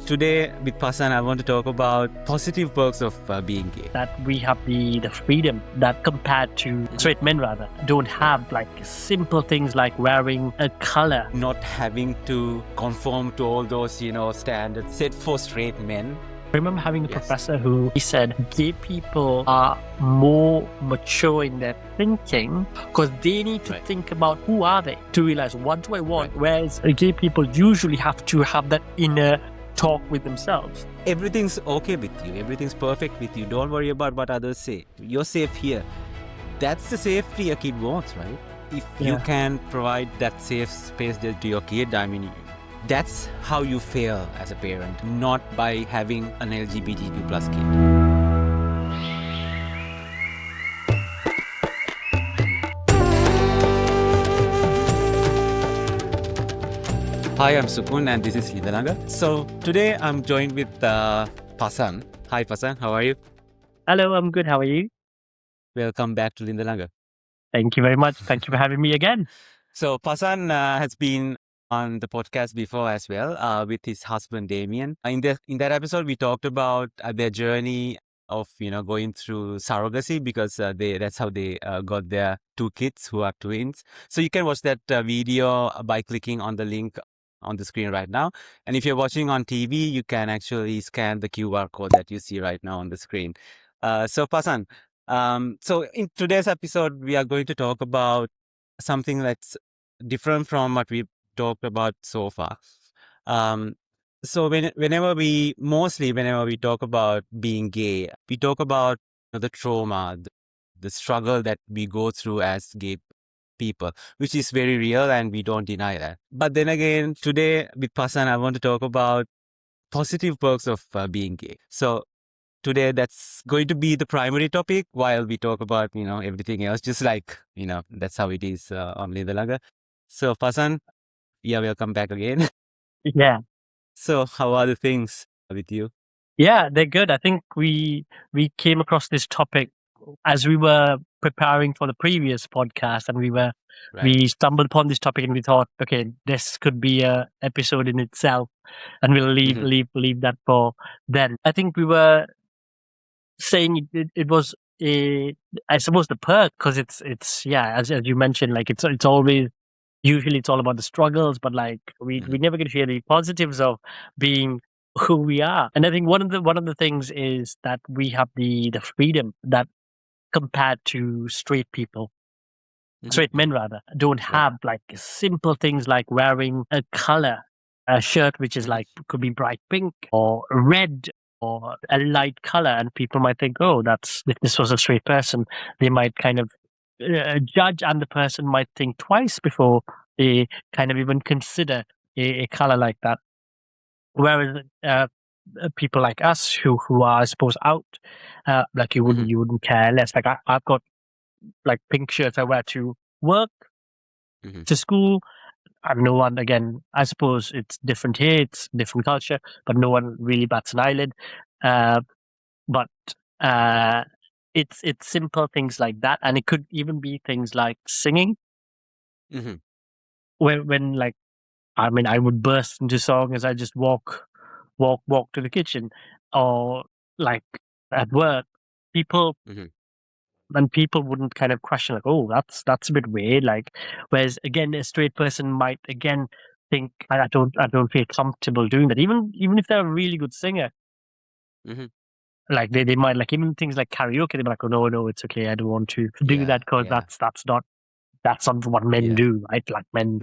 Today with Pasan, I want to talk about positive perks of being gay. That we have the freedom that compared to straight men rather don't have, like simple things like wearing a color. Not having to conform to all those, standards set for straight men. I remember having a professor who he said gay people are more mature in their thinking because they need to think about who are they to realize what do I want, whereas gay people usually have to have that inner talk with themselves. Everything's okay with you. Everything's perfect with you. Don't worry about what others say. You're safe here. That's the safety a kid wants, right? If you can provide that safe space to your kid, I mean, that's how you fail as a parent, not by having an LGBTQ plus kid. Hi, I'm Supun and this is Linda Langa. So today I'm joined with Pasan. Hi Pasan, how are you? Hello, I'm good. How are you? Welcome back to Linda Langa. Thank you very much. Thank you for having me again. So Pasan has been on the podcast before as well with his husband Damien. In that episode, we talked about their journey of going through surrogacy because that's how they got their two kids who are twins. So you can watch that video by clicking on the link on the screen right now. And if you're watching on TV, you can actually scan the QR code that you see right now on the screen. So Pasan, so in today's episode, we are going to talk about something that's different from what we've talked about so far. So whenever we talk about being gay, we talk about the trauma, the struggle that we go through as gay people, which is very real and we don't deny that. But then again, today with Pasan, I want to talk about positive perks of being gay. So today that's going to be the primary topic while we talk about, everything else, just like, that's how it is on Linda Langa. So Pasan, welcome back again. Yeah. So how are the things with you? Yeah, they're good. I think we came across this topic as we were preparing for the previous podcast, and we stumbled upon this topic, and we thought, okay, this could be a episode in itself, and we'll leave that for then. I think we were saying it was I suppose the perk, because it's as you mentioned, like it's always usually it's all about the struggles, but like we never get to hear the positives of being who we are. And I think one of the things is that we have the freedom that compared to straight people, straight men rather, don't have, like simple things like wearing a color, a shirt which is like could be bright pink or red or a light color, and people might think, oh, that's, if this was a straight person, they might kind of judge, and the person might think twice before they kind of even consider a color like that. Whereas people like us who are, I suppose, out, like you wouldn't care less. Like I've got like pink shirts I wear to work, to school, and no one, again, I suppose it's different here, it's different culture, but no one really bats an eyelid. But it's simple things like that, and it could even be things like singing. When like, I mean, I would burst into song as I just walk to the kitchen, or like at work, people and people wouldn't kind of question like, oh, that's a bit weird. Like, whereas again, a straight person might again think, I don't feel comfortable doing that, even if they're a really good singer. Like they might, like, even things like karaoke, they're like, oh no, it's okay, I don't want to do that because that's not what men do, right? Like men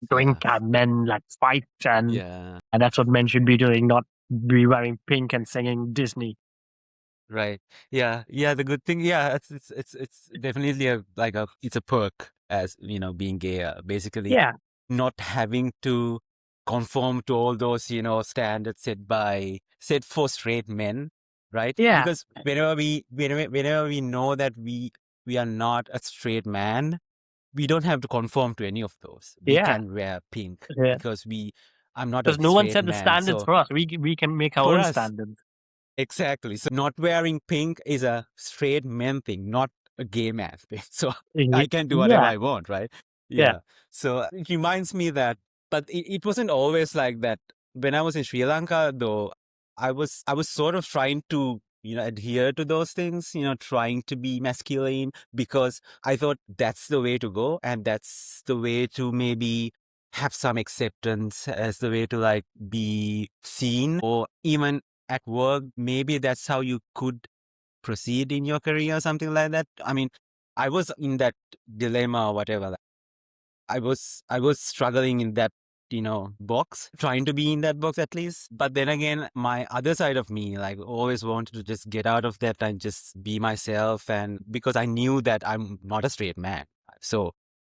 drink and men like fight, and that's what men should be doing, not be wearing pink and singing Disney. Right. Yeah. The good thing. Yeah. It's definitely it's a perk as, being gay, basically not having to conform to all those, standards set for straight men. Right. Yeah. Because whenever we know that we are not a straight man, we don't have to conform to any of those. We can wear pink because I'm not a straight man. Because no one set the standards for us. We can make our own standards. Exactly. So not wearing pink is a straight man thing, not a gay man thing. So I can do whatever I want, right? Yeah. So it reminds me that, but it wasn't always like that when I was in Sri Lanka, though, I was sort of trying to, adhere to those things, trying to be masculine, because I thought that's the way to go, and that's the way to maybe have some acceptance, as the way to like be seen, or even at work, maybe that's how you could proceed in your career or something like that. I mean, I was in that dilemma or whatever. I was struggling in that, box, trying to be in that box at least. But then again, my other side of me, like, always wanted to just get out of that and just be myself. And because I knew that I'm not a straight man. So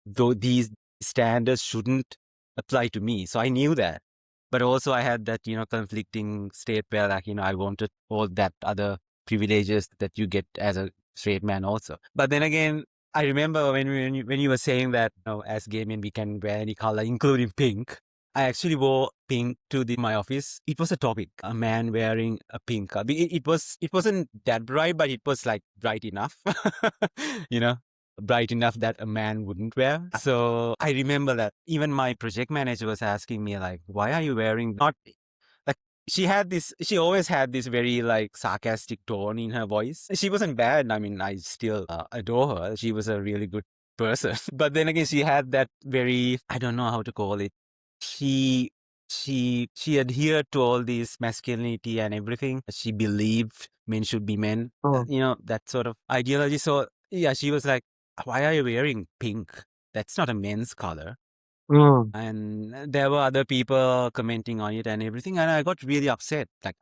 though these standards shouldn't apply to me. So I knew that. But also I had that, conflicting state where, like, I wanted all that other privileges that you get as a straight man also. But then again, I remember when you were saying that, as gay men we can wear any color, including pink. I actually wore pink to my office. It was a topic, a man wearing a pink color. It wasn't that bright, but it was like bright enough, you know, bright enough that a man wouldn't wear. So I remember that even my project manager was asking me like, why are you wearing not like she always had this very like sarcastic tone in her voice. She wasn't bad. I mean, I still adore her. She was a really good person. But then again, she had that very, I don't know how to call it. She she adhered to all this masculinity and everything. She believed men should be men. Oh. That sort of ideology. So yeah, she was like, why are you wearing pink? That's not a men's color. Mm. And there were other people commenting on it and everything, and I got really upset. Like,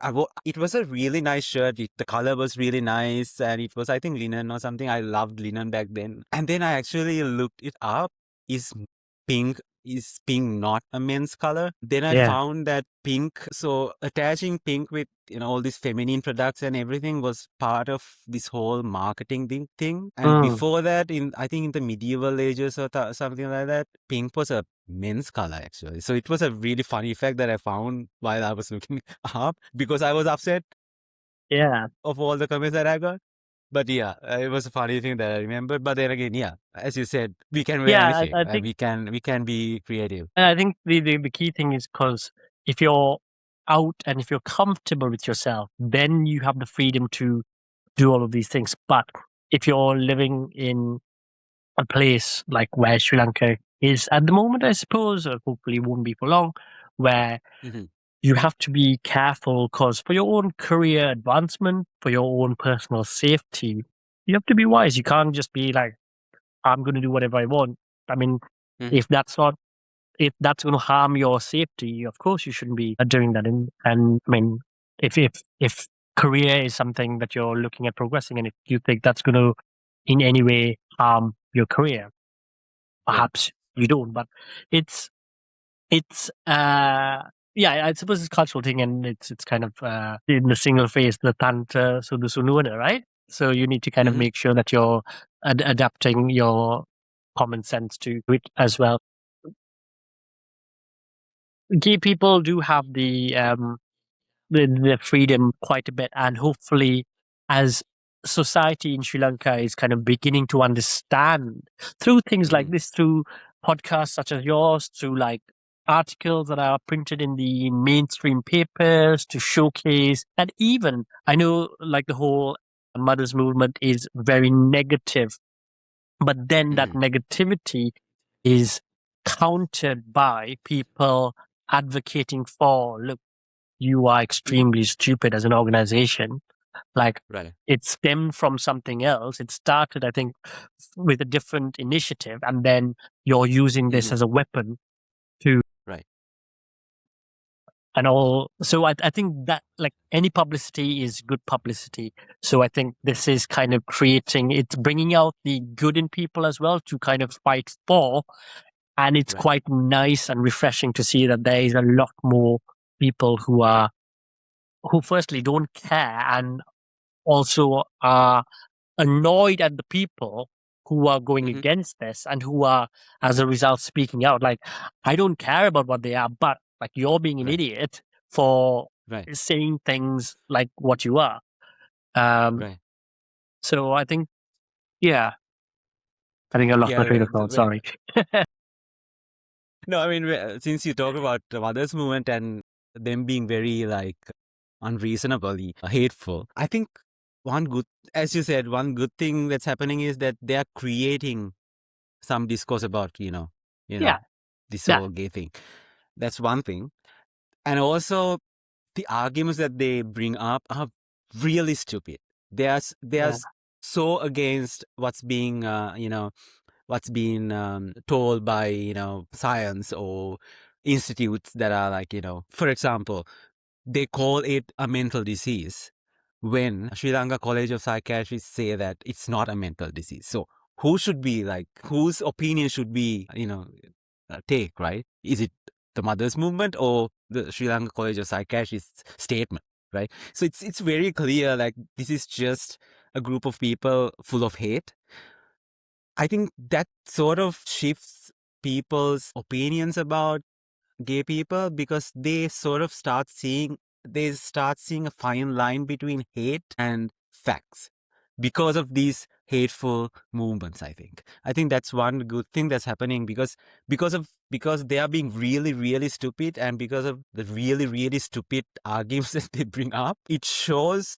it was a really nice shirt. The color was really nice, and it was, I think, linen or something. I loved linen back then. And then I actually looked it up. Pink is pink not a men's color? Then I found that pink. So attaching pink with all these feminine products and everything was part of this whole marketing thing. And before that, I think in the medieval ages or something like that, pink was a men's color actually. So it was a really funny fact that I found while I was looking up, because I was upset of all the comments that I got. But yeah, it was a funny thing that I remembered. But then again, yeah, as you said, we can wear anything. I think we can be creative. I think the key thing is because if you're out and if you're comfortable with yourself, then you have the freedom to do all of these things. But if you're living in a place like where Sri Lanka is at the moment, I suppose, or hopefully won't be for long, where you have to be careful because for your own career advancement, for your own personal safety, you have to be wise. You can't just be like, I'm going to do whatever I want. I mean, if that's going to harm your safety, of course you shouldn't be doing that. And I mean, if career is something that you're looking at progressing, and if you think that's going to in any way harm your career, perhaps you don't. But it's yeah, I suppose it's a cultural thing, and it's kind of in the single phase, the tanta sudu sunuana, right? So you need to kind of make sure that you're adapting your common sense to it as well. Gay people do have the freedom quite a bit, and hopefully, as society in Sri Lanka is kind of beginning to understand through things like this, through podcasts such as yours, through like articles that are printed in the mainstream papers to showcase, and even I know like the whole mothers movement is very negative, but then that negativity is countered by people advocating for, look, you are extremely stupid as an organization. Like, it stemmed from something else. It started, I think, with a different initiative, and then you're using this as a weapon to and all. So I think that like any publicity is good publicity. So I think this is kind of it's bringing out the good in people as well to kind of fight for. And it's quite nice and refreshing to see that there is a lot more people who firstly don't care and also are annoyed at the people who are going against this and who are, as a result, speaking out. Like, I don't care about what they are, but like you're being an idiot for saying things like what you are. So I think, I think I lost my train of thought. Sorry. No, I mean, since you talk about the mothers movement, and them being very like unreasonably hateful. I think as you said, one good thing that's happening is that they are creating some discourse about, Yeah. this Yeah. whole gay thing. That's one thing. And also the arguments that they bring up are really stupid. They are so against what's being, what's being told by, science or institutes that are like, for example, they call it a mental disease when Sri Lanka College of Psychiatrists say that it's not a mental disease. So whose opinion should we, take, right? Is it the mothers movement or the Sri Lanka College of Psychiatrists statement, right? So it's very clear, like, this is just a group of people full of hate. I think that sort of shifts people's opinions about gay people because they start seeing a fine line between hate and facts because of these hateful movements. I think that's one good thing that's happening because they are being really, really stupid, and because of the really, really stupid arguments that they bring up, it shows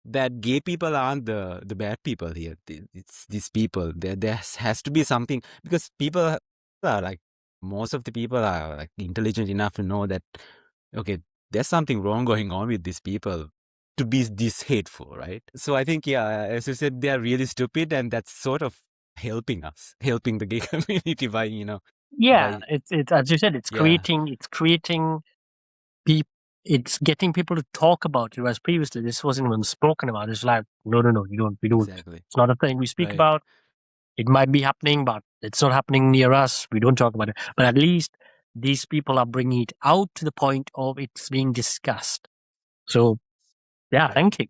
that gay people aren't the bad people here. It's these people. There has to be something, because people are like, most of the people are like intelligent enough to know that, okay, there's something wrong going on with these people to be this hateful, right? So I think, yeah, as you said, they are really stupid, and that's sort of helping the gay community by, Yeah, by, it's as you said, it's yeah, creating people. It's getting people to talk about it. Whereas previously, this wasn't even spoken about. It's like, no, we don't. exactly, It's not a thing we speak right, about. It might be happening, but it's not happening near us. We don't talk about it. But at least these people are bringing it out to the point of it's being discussed. So, yeah, right, thank you.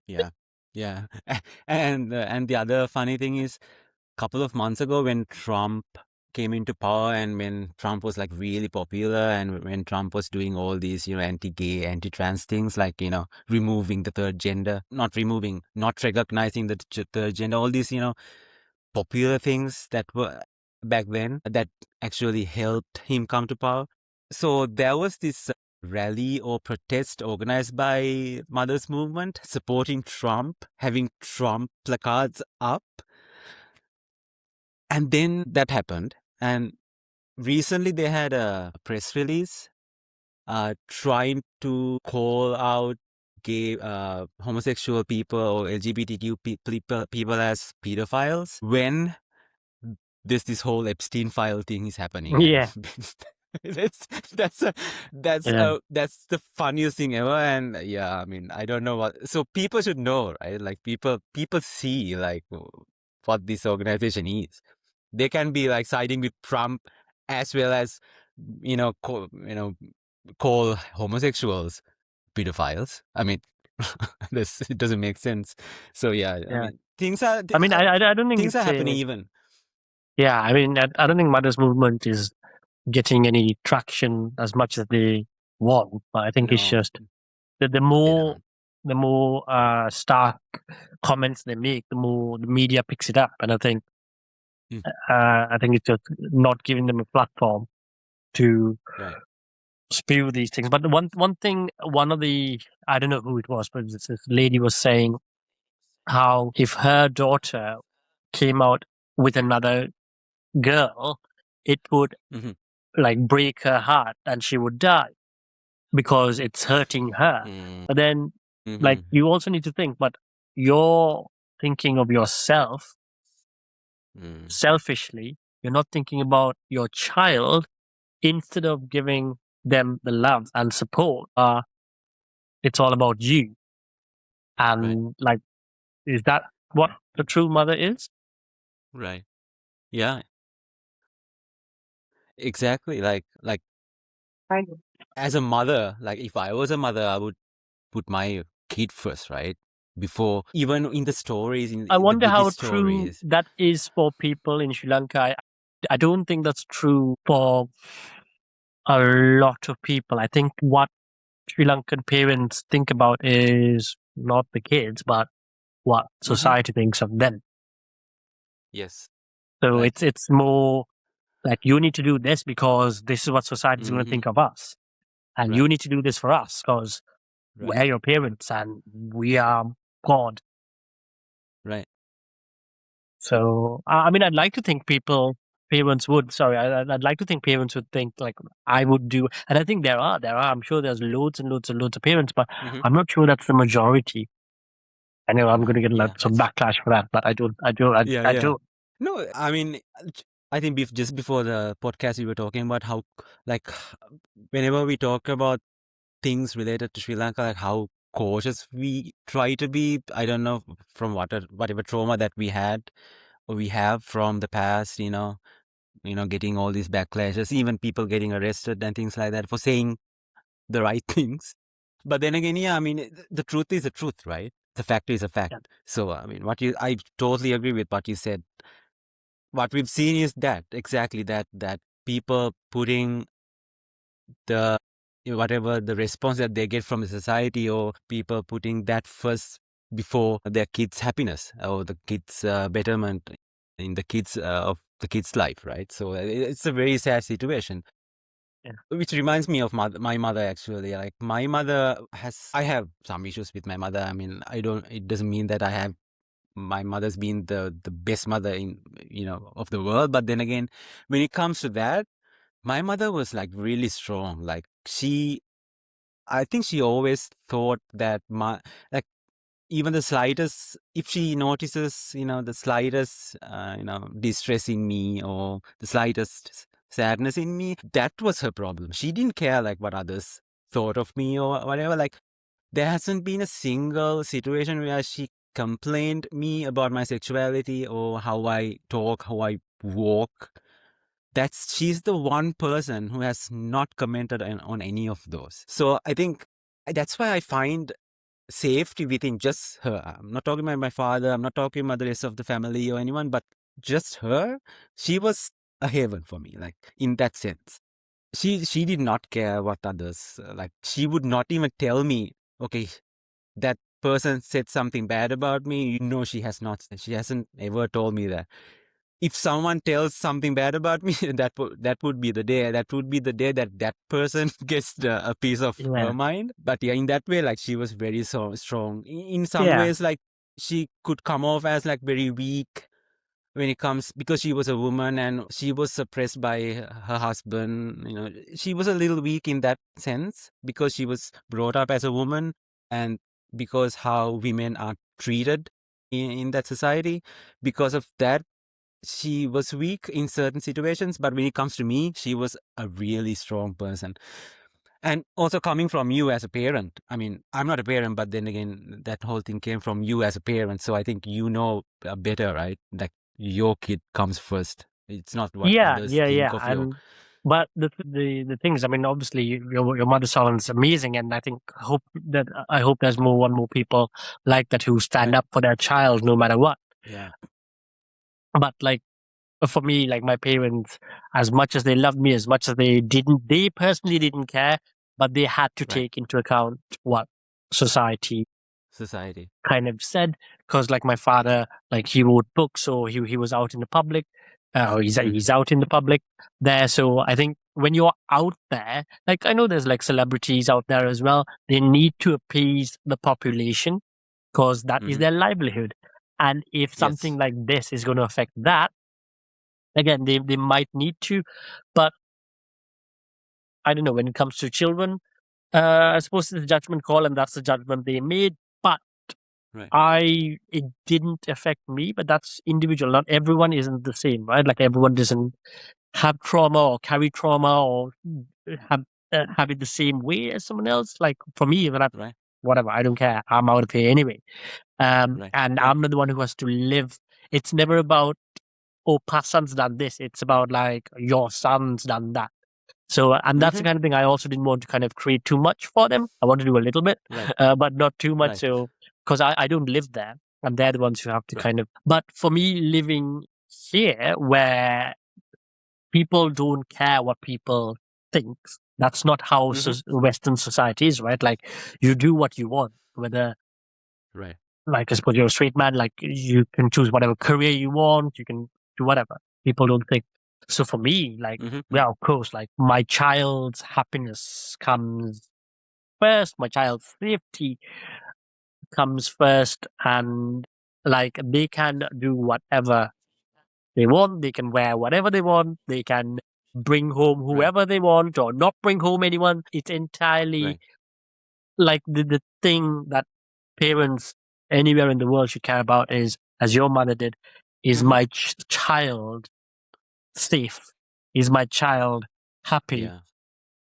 yeah, yeah. And the other funny thing is, couple of months ago when Trump came into power, and when Trump was like really popular, and when Trump was doing all these, anti-gay, anti-trans things, like, removing the third gender, not recognizing the third gender, all these, popular things that were back then that actually helped him come to power. So there was this rally or protest organized by Mothers Movement supporting Trump, having Trump placards up. And then that happened. And recently they had a press release trying to call out gay, homosexual people or LGBTQ people as pedophiles when this whole Epstein file thing is happening. And Yeah. that's that's a, Yeah. that's the funniest thing ever. And yeah, I mean, I don't know what. So people should know, right? Like, people see like what this organization is. They can be like siding with Trump as well as, call homosexuals pedophiles. I mean, it doesn't make sense. So yeah, I Yeah. mean, things are I mean, I don't think things are it's happening a. even. Yeah, I mean, I don't think Mothers Movement is getting any traction as much as they want. But I think it's No, just that they don't. the more stark comments they make, the more the media picks it up. And Mm, I think it's just not giving them a platform to right. spew these things. But one thing, one of the, I don't know who it was, but this lady was saying how if her daughter came out with another girl, it would Mm-hmm. like break her heart and she would die because it's hurting her. But then, like, Mm-hmm. you also need to think, but you're thinking of yourself Mm, selfishly. You're not thinking about your child. Instead of giving them the love and support, it's all about you. right. And like, is that what the true mother is? Right. Yeah, exactly. Like Kind of. as a mother, like if I was a mother, I would put my kid first, right? Before, even in the stories, I in the wonder how Buddhist true stories. that is for people in Sri Lanka. I don't think that's true for a lot of people. I think what Sri Lankan parents think about is not the kids, but what Mm-hmm. society thinks of them. Yes. So Right. it's more like you need to do this because this is what society is going to Mm-hmm. think of us. and Right. you need to do this for us because Right. we're your parents and we are God. Right. So, I mean, I'd like to think parents would, sorry, I'd like to think parents would think like I would do. And I think there are, I'm sure there's loads and loads and loads of parents, but Mm-hmm. I'm not sure that's the majority. I know I'm going to get Yeah, some backlash for that, but I don't. yeah. No, I mean, I think just before the podcast, we were talking about how, like, whenever we talk about things related to Sri Lanka, like how cautious we try to be. I don't know, from whatever trauma that we had or we have from the past, getting all these backlashes, even people getting arrested and things like that for saying the right things. But then again, yeah, I mean, the truth is the truth, right? The fact is a fact. Yeah. So, I mean, I totally agree with what you said. What we've seen is exactly that people putting the whatever the response that they get from the society, or people putting that first before their kids' happiness or the kids' betterment in the kids of the kids' life, right? So it's a very sad situation. Yeah. Which reminds me of my mother, actually. Like, my mother I have some issues with my mother. I mean, it doesn't mean that my mother's been the best mother in, of the world. But then again, when it comes to that, my mother was like really strong. Like, I think she always thought that like, even the slightest, if she notices, the slightest, distress in me, or the slightest sadness in me, that was her problem. She didn't care like what others thought of me or whatever. Like, there hasn't been a single situation where she complained me about my sexuality or how I talk, how I walk. She's the one person who has not commented on any of those. So I think that's why I find safety within just her. I'm not talking about my father, I'm not talking about the rest of the family or anyone, but just her. She was a haven for me, like, in that sense. She did not care what others, like, she would not even tell me, okay, that person said something bad about me. She hasn't ever told me that. If someone tells something bad about me, that would be the day. That would be the day that person gets a piece of her mind. But yeah, in that way, like, she was very strong. In some ways, like, she could come off as like very weak when it comes, because she was a woman and she was suppressed by her husband. She was a little weak in that sense because she was brought up as a woman, and because how women are treated in that society. Because of that, she was weak in certain situations. But when it comes to me, she was a really strong person. And also, coming from you as a parent, I mean, I'm not a parent, but then again, that whole thing came from you as a parent. So I think better, right? Like, your kid comes first. It's not what others think of you. But the thing is, I mean, obviously, your mother sounds amazing, and I hope there's one more people like that who stand up for their child no matter what. Yeah. But like, for me, like, my parents, as much as they loved me, as much as they personally didn't care, but they had to take into account what society kind of said. Because like my father, like, he wrote books, so he was out in the public. He's out in the public there. So I think when you're out there, like, I know there's like celebrities out there as well. They need to appease the population because that is their livelihood. And if something like this is going to affect that, again, they might need to, but I don't know. When it comes to children, I suppose it's a judgment call, and that's the judgment they made. But it didn't affect me. But that's individual. Not everyone isn't the same, right? Like, everyone doesn't have trauma or carry trauma or have it the same way as someone else. Like, for me, whatever, I don't care. I'm out of here anyway. And I'm not the one who has to live. It's never about, oh, Pasan's done this. It's about like, your son's done that. So, and that's the kind of thing I also didn't want to kind of create too much for them. I want to do a little bit, but not too much. So, because I don't live there, and they're the ones who have to kind of. But for me, living here where people don't care what people think, that's not how Western society is, right? Like, you do what you want, whether. Like, I suppose you're a straight man, like, you can choose whatever career you want, you can do whatever. People don't think. So for me, like, yeah, of course, like my child's happiness comes first, my child's safety comes first, and like they can do whatever they want, they can wear whatever they want, they can bring home whoever they want or not bring home anyone. It's entirely like the thing that parents anywhere in the world should care about is, as your mother did, is my child safe? Is my child happy? Yeah.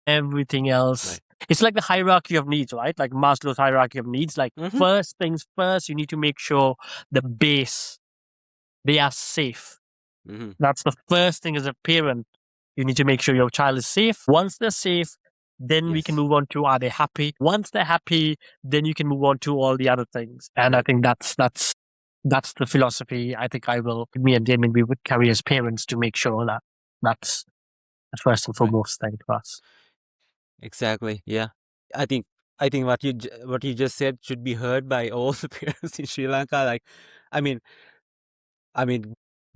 Everything else. It's like the hierarchy of needs, right? Like Maslow's hierarchy of needs. Like first things first, you need to make sure the base, they are safe. That's the first thing as a parent. You need to make sure your child is safe. Once they're safe, then we can move on to, are they happy? Once they're happy, then you can move on to all the other things. And I think that's the philosophy I think me and Damien, we would carry as parents to make sure that that's the first and foremost thing for us. Exactly. Yeah. I think what you just said should be heard by all the parents in Sri Lanka. Like, I mean,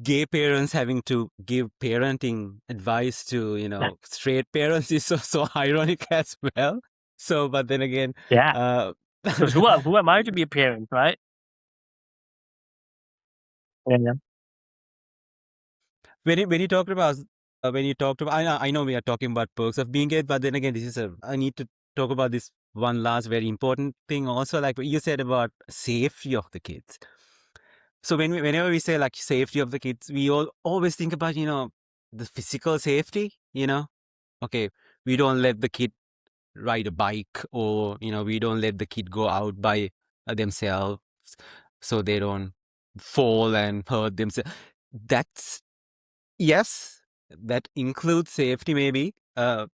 gay parents having to give parenting advice to straight parents is so ironic as well. So, but then again, because who am I to be a parent, right? Yeah. When you talked about I know we are talking about perks of being gay, but then again, I need to talk about this one last very important thing also, like what you said about safety of the kids. So whenever we say like safety of the kids, we always think about the physical safety. Okay, we don't let the kid ride a bike, or we don't let the kid go out by themselves, so they don't fall and hurt themselves. That's Yes, that includes safety, maybe, the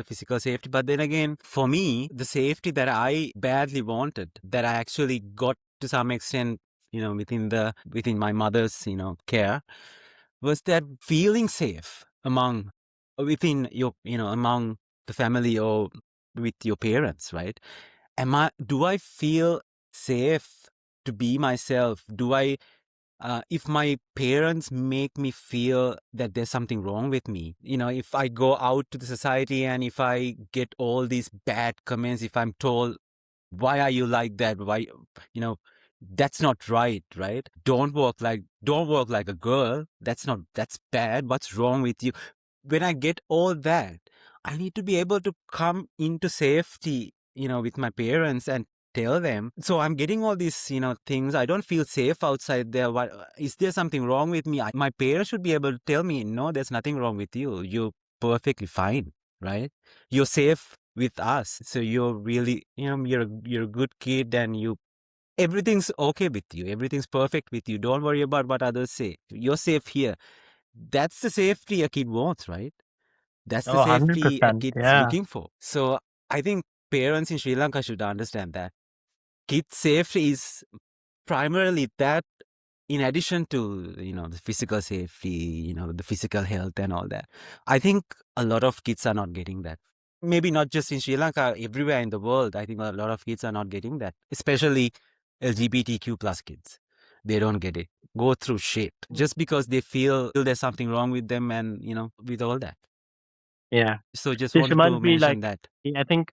physical safety. But then again, for me, the safety that I badly wanted, that I actually got to some extent, within my mother's, care, was that feeling safe within among the family or with your parents, right? Do I feel safe to be myself? If my parents make me feel that there's something wrong with me, if I go out to the society and if I get all these bad comments, if I'm told, why are you like that? Why, that's not right? Don't walk like a girl. That's bad. What's wrong with you? When I get all that, I need to be able to come into safety, with my parents and tell them. So I'm getting all these, things. I don't feel safe outside there. Is there something wrong with me? My parents should be able to tell me, no, there's nothing wrong with you. You're perfectly fine, right? You're safe with us. So you're really, you're a good kid, and everything's okay with you. Everything's perfect with you. Don't worry about what others say. You're safe here. That's the safety a kid wants, right? That's the safety a 100%. kid's Yeah. looking for. So I think parents in Sri Lanka should understand that kids' safety is primarily that, in addition to, the physical safety, the physical health and all that. I think a lot of kids are not getting that. Maybe not just in Sri Lanka, everywhere in the world. I think a lot of kids are not getting that, especially LGBTQ plus kids. They don't get it. Go through shit just because they feel there's something wrong with them, and with all that. Yeah. So just This wanted to reminds me, mention that. I think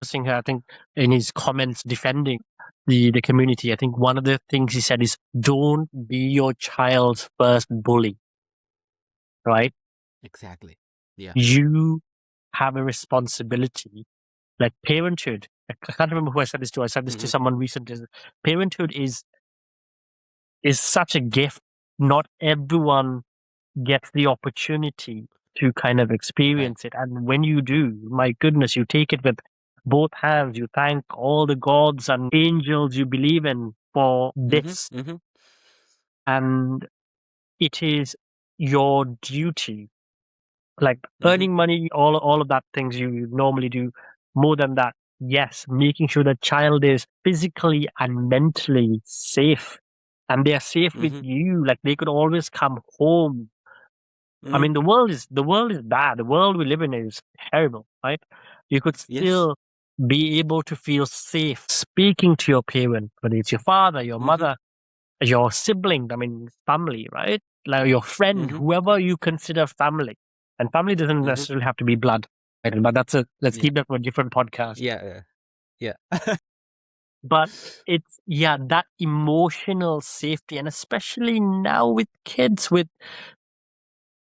in his comments defending the community, I think one of the things he said is, don't be your child's first bully. Right? Exactly. Yeah. You have a responsibility, like parenthood. I can't remember who I said this to. I said this to someone recently. Parenthood is such a gift. Not everyone gets the opportunity to kind of experience it. And when you do, my goodness, you take it with both hands. You thank all the gods and angels you believe in for this. And it is your duty. Like earning money, all of that things you normally do. More than that, yes, making sure the child is physically and mentally safe, and they are safe with you. Like they could always come home. I mean, the world is bad. The world we live in is terrible, right? You could still be able to feel safe speaking to your parent, whether it's your father, your mother, your sibling. I mean, family, right? Like your friend, whoever you consider family. And family doesn't necessarily have to be blood, right? But let's keep that for a different podcast. Yeah. But it's, that emotional safety, and especially now with kids,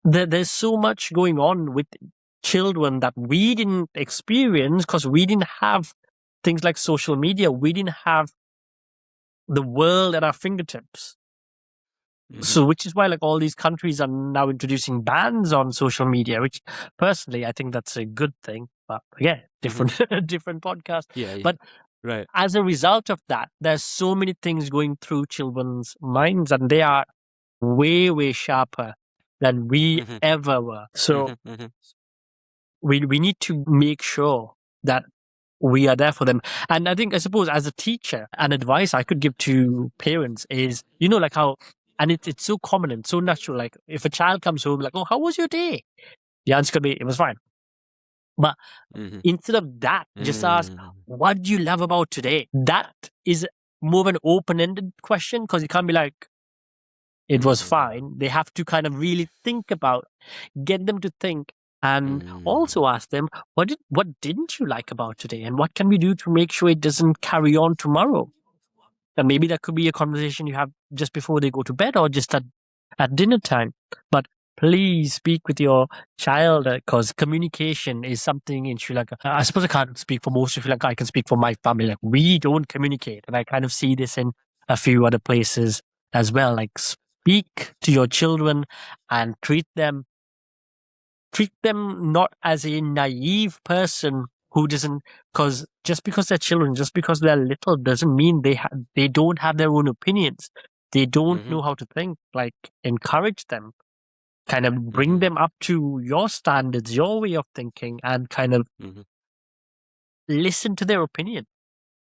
there's so much going on with children that we didn't experience because we didn't have things like social media. We didn't have the world at our fingertips. So, which is why like all these countries are now introducing bans on social media, which personally I think that's a good thing. But again, different podcast. But right. As a result of that, there's so many things going through children's minds, and they are way, way sharper than we ever were. So we need to make sure that we are there for them. And I suppose as a teacher, an advice I could give to parents is, like how, and it's so common and so natural. Like if a child comes home, like, oh, how was your day? The answer could be, it was fine. But instead of that, just ask, what do you love about today? That is more of an open-ended question, because you can't be like, it was fine. They have to kind of really think about, get them to think, and also ask them, what didn't you like about today? And what can we do to make sure it doesn't carry on tomorrow? And maybe that could be a conversation you have just before they go to bed or just at dinner time. But please speak with your child, because communication is something in Sri Lanka. I suppose I can't speak for most of Sri Lanka. I can speak for my family. Like, we don't communicate. And I kind of see this in a few other places as well. Like, speak to your children and treat them not as a naive person who doesn't, because just because they're children, just because they're little, doesn't mean they don't have their own opinions. They don't know how to think. Like, encourage them, kind of bring them up to your standards, your way of thinking, and kind of listen to their opinion.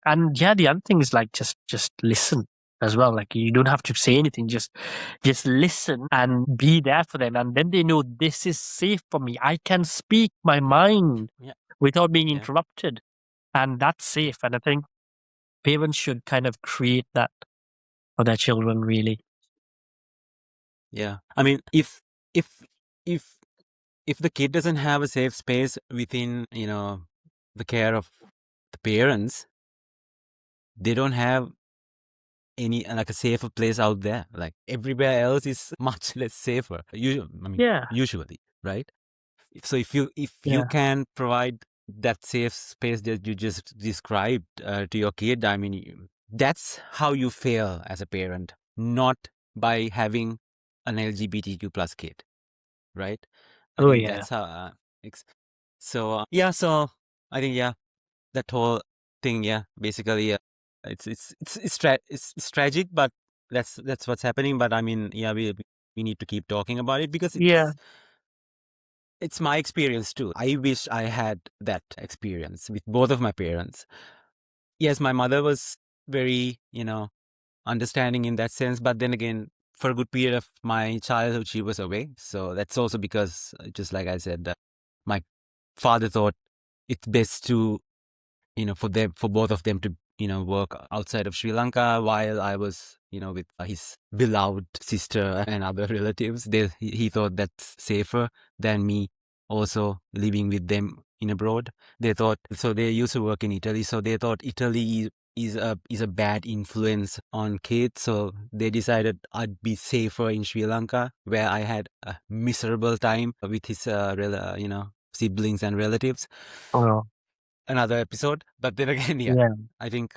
And the other thing is like just listen as well. Like, you don't have to say anything, just listen and be there for them, and then they know this is safe for me. I can speak my mind without being interrupted, and that's safe. And I think parents should kind of create that for their children, really. Yeah, I mean, if the kid doesn't have a safe space within the care of the parents, they don't have any like a safer place out there. Like, everywhere else is much less safer. Usually, right? So if you can provide that safe space that you just described to your kid, I mean, that's how you fail as a parent, not by having an LGBTQ plus kid, right? I think that's how. So I think that whole thing, basically, it's tragic, but that's what's happening. But I mean, we need to keep talking about it, because it's my experience too. I wish I had that experience with both of my parents. Yes, my mother was very, understanding in that sense, but then again, for a good period of my childhood, she was away. So that's also because, just like I said, my father thought it's best to, for both of them to, work outside of Sri Lanka, while I was, with his beloved sister and other relatives. He thought that's safer than me also living with them in abroad. They thought, so they used to work in Italy, so they thought Italy is a bad influence on kids. So they decided I'd be safer in Sri Lanka, where I had a miserable time with his siblings and relatives. Another episode. But then again, I think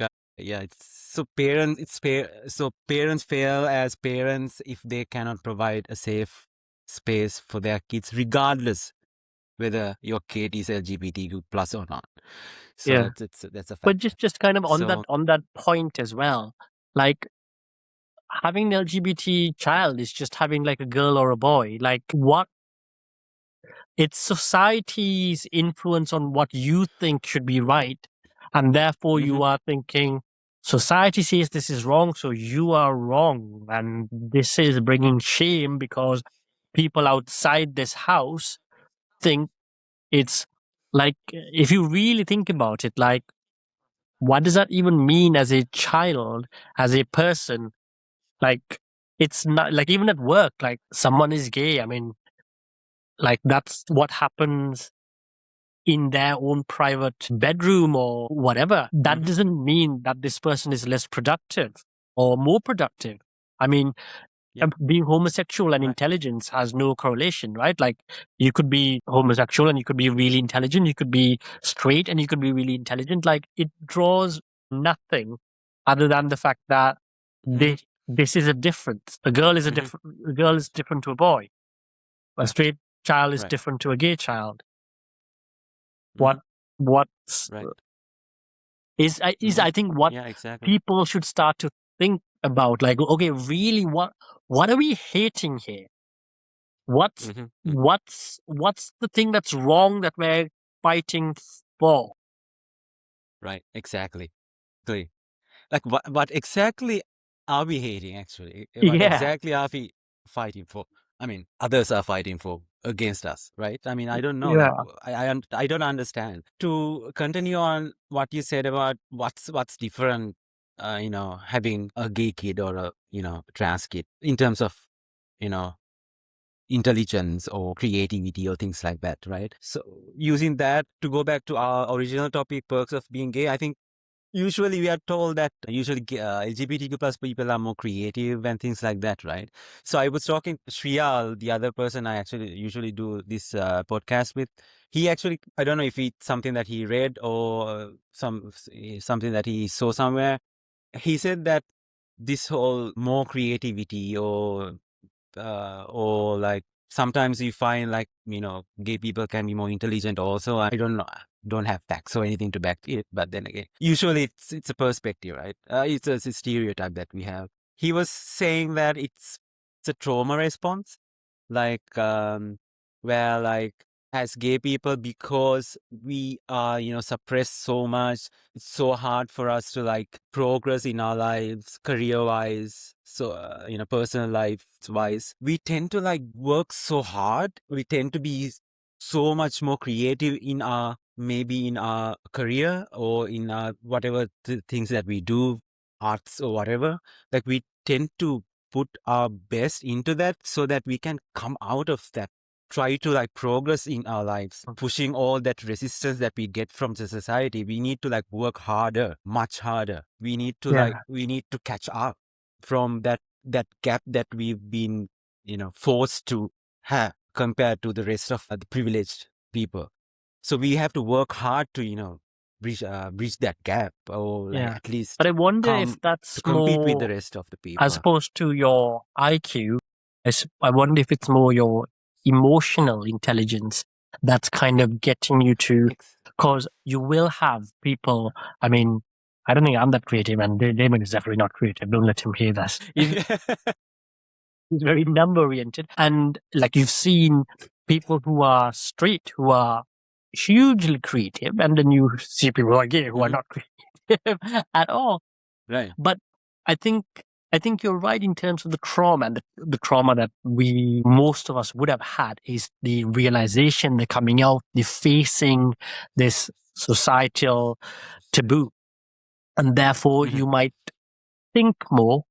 parents fail as parents if they cannot provide a safe space for their kids, regardless whether your kid is LGBTQ plus or not. So that's a fact. But just kind of on that point as well, like, having an LGBT child is just having like a girl or a boy. Like, what? It's society's influence on what you think should be right, and therefore you are thinking, society says this is wrong, so you are wrong, and this is bringing shame because people outside this house think it's like, if you really think about it, like, what does that even mean as a child, as a person? Like, it's not like, even at work, like, someone is gay, I mean, like that's what happens in their own private bedroom or whatever, that doesn't mean that this person is less productive or more productive. I mean, being homosexual and intelligence has no correlation, right? Like you could be homosexual and you could be really intelligent. You could be straight and you could be really intelligent. Like it draws nothing other than the fact that this is a difference. A girl is a girl is different to a boy. A straight child is different to a gay child. What's is I think what people should start to think about, like, okay, really, what are we hating here? What's the thing that's wrong that we're fighting for? Right, exactly. Like what exactly are we hating actually? What exactly are we fighting for? I mean, others are fighting for against us, right? I mean, I don't know. Like, I don't understand. To continue on what you said about what's different, having a gay kid or a trans kid in terms of intelligence or creativity or things like that, right? So using that to go back to our original topic, perks of being gay, I think usually we are told that LGBTQ plus people are more creative and things like that, right? So I was talking to Shriyal, the other person I actually usually do this podcast with. He actually, I don't know if it's something that he read or something that he saw somewhere. He said that this whole more creativity or like sometimes you find like, gay people can be more intelligent also. I don't know. Don't have facts or anything to back it. But then again, usually it's a perspective, right? It's a stereotype that we have. He was saying that it's a trauma response, like, where like as gay people, because we are, suppressed so much, it's so hard for us to like progress in our lives, career-wise, so, personal life-wise. We tend to like work so hard. We tend to be so much more creative in our, maybe in our career or in our whatever things that we do, arts or whatever. Like we tend to put our best into that so that we can come out of that, try to like progress in our lives, pushing all that resistance that we get from the society. We need to like work harder, much harder. We need to we need to catch up from that gap that we've been, forced to have compared to the rest of the privileged people. So we have to work hard to, bridge that gap, or like at least. But I wonder if that's to compete more, with the rest of the people, as opposed to your IQ. I wonder if it's more your emotional intelligence that's kind of getting you to, because you will have people. I mean, I don't think I'm that creative, and Damon is definitely not creative. Don't let him hear that. He's very number oriented, and like you've seen people who are straight who are hugely creative, and then you see people who are gay who are not creative at all. Right. But I think you're right in terms of the trauma, and the trauma that most of us would have had is the realization, the coming out, the facing this societal taboo, and therefore you might think more.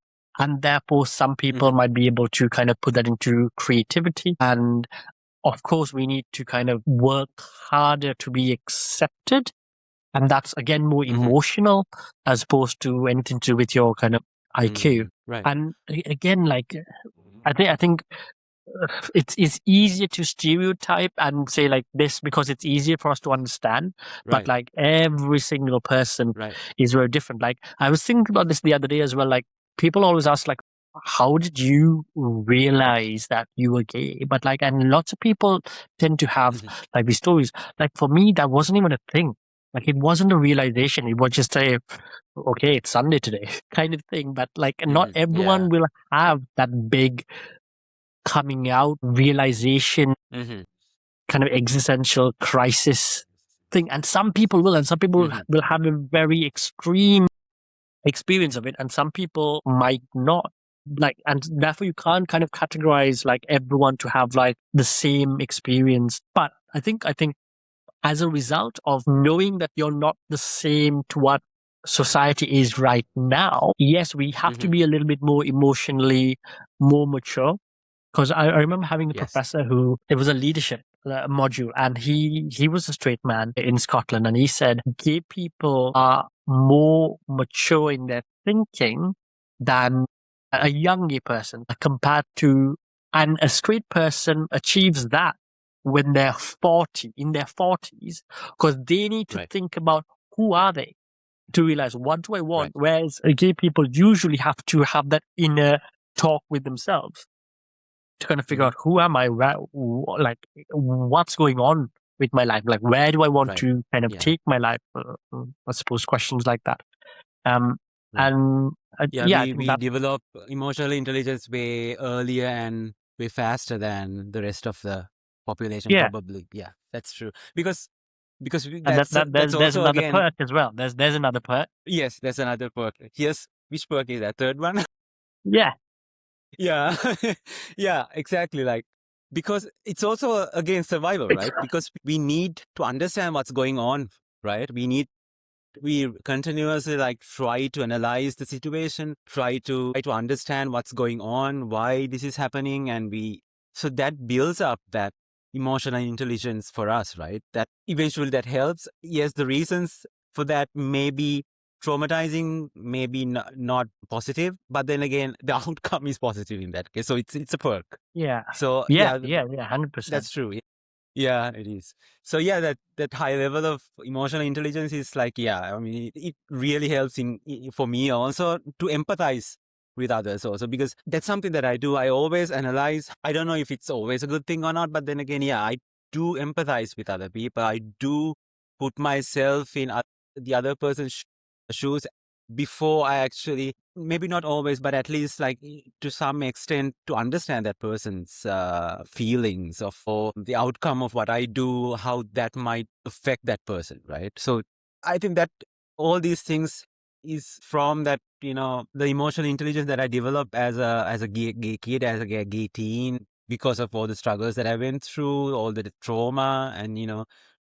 And therefore, some people might be able to kind of put that into creativity. And of course, we need to kind of work harder to be accepted. And that's, again, more emotional as opposed to anything to do with your kind of IQ. Right. And again, like, I think it's easier to stereotype and say like this because it's easier for us to understand. But like every single person is very different. Like I was thinking about this the other day as well. Like people always ask like, how did you realize that you were gay? But like, and lots of people tend to have like these stories. Like for me, that wasn't even a thing. Like it wasn't a realization. It was just a, okay, it's Sunday today kind of thing. But like not everyone will have that big coming out realization, kind of existential crisis thing. And some people will, and some people will have a very extreme experience of it, and some people might not. Like, and therefore you can't kind of categorize like everyone to have like the same experience. But I think as a result of knowing that you're not the same to what society is right now, yes, we have to be a little bit more emotionally more mature. Because I remember having a Yes. professor who, it was a leadership module, and he was a straight man in Scotland, and he said gay people are more mature in their thinking than a young gay person compared to, and a straight person achieves that when they're 40, in their 40s, because they need to Right. think about who are they to realize what do I want, Right. whereas gay people usually have to have that inner talk with themselves to kind of figure out who am I, like what's going on with my life, like where do I want Right. to kind of Yeah. take my life, I suppose questions like that. Right. And Yeah, I think we that, develop emotional intelligence way earlier and way faster than the rest of the population, yeah, probably. Yeah, that's true. Because and that that's there's also another again, perk as well. There's another perk. yes, that's another perk. Here's which perk is that? Third one? Yeah, Yeah. Yeah, exactly. Like, because it's also again survival, right? Because we need to understand what's going on, right? We continuously like try to analyze the situation, try to understand what's going on, why this is happening, and so that builds up that emotional intelligence for us, right? That eventually that helps. Yes, the reasons for that may be traumatizing, maybe not positive, but then again, the outcome is positive in that case. So it's a perk. yeah, So yeah, yeah, yeah, yeah, 100%. that's true. Yeah, it is. So yeah, that high level of emotional intelligence is like, yeah, I mean, it really helps for me also to empathize with others also, because that's something that I do. I always analyze. I don't know if it's always a good thing or not, but then again, yeah, I do empathize with other people. I do put myself in the other person's shoes before I actually, maybe not always, but at least like to some extent, to understand that person's feelings or the outcome of what I do, how that might affect that person, right? So I think that all these things is from that, the emotional intelligence that I developed as a gay kid, as a gay teen, because of all the struggles that I went through, all the trauma, and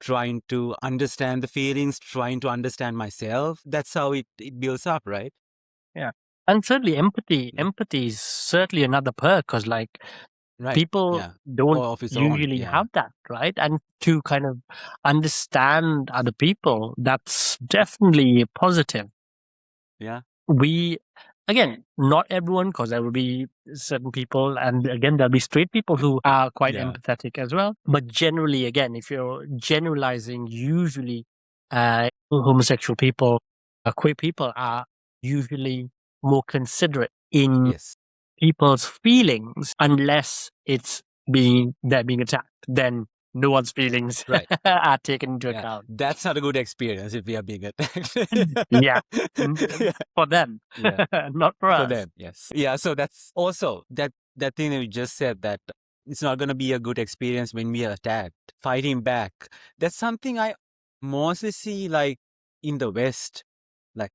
trying to understand the feelings, trying to understand myself. That's how it builds up, right? Yeah, and certainly empathy. Yeah. Empathy is certainly another perk, because like Right. people Yeah. don't Or of its own. usually Yeah. have that, right? And to kind of understand other people, that's definitely positive. Yeah. We, again, not everyone, because there will be certain people, and again, there'll be straight people who are quite Yeah. empathetic as well. But generally, again, if you're generalizing, usually homosexual people, queer people are usually more considerate in Yes. people's feelings, unless they're being attacked. Then no one's feelings Right. are taken into Yeah. account. That's not a good experience if we are being attacked. Yeah, Yeah. for them, Yeah. not for For us. them. Yes. Yeah. So that's also that thing that you just said, that it's not going to be a good experience when we are attacked. Fighting back. That's something I mostly see like in the West. Like,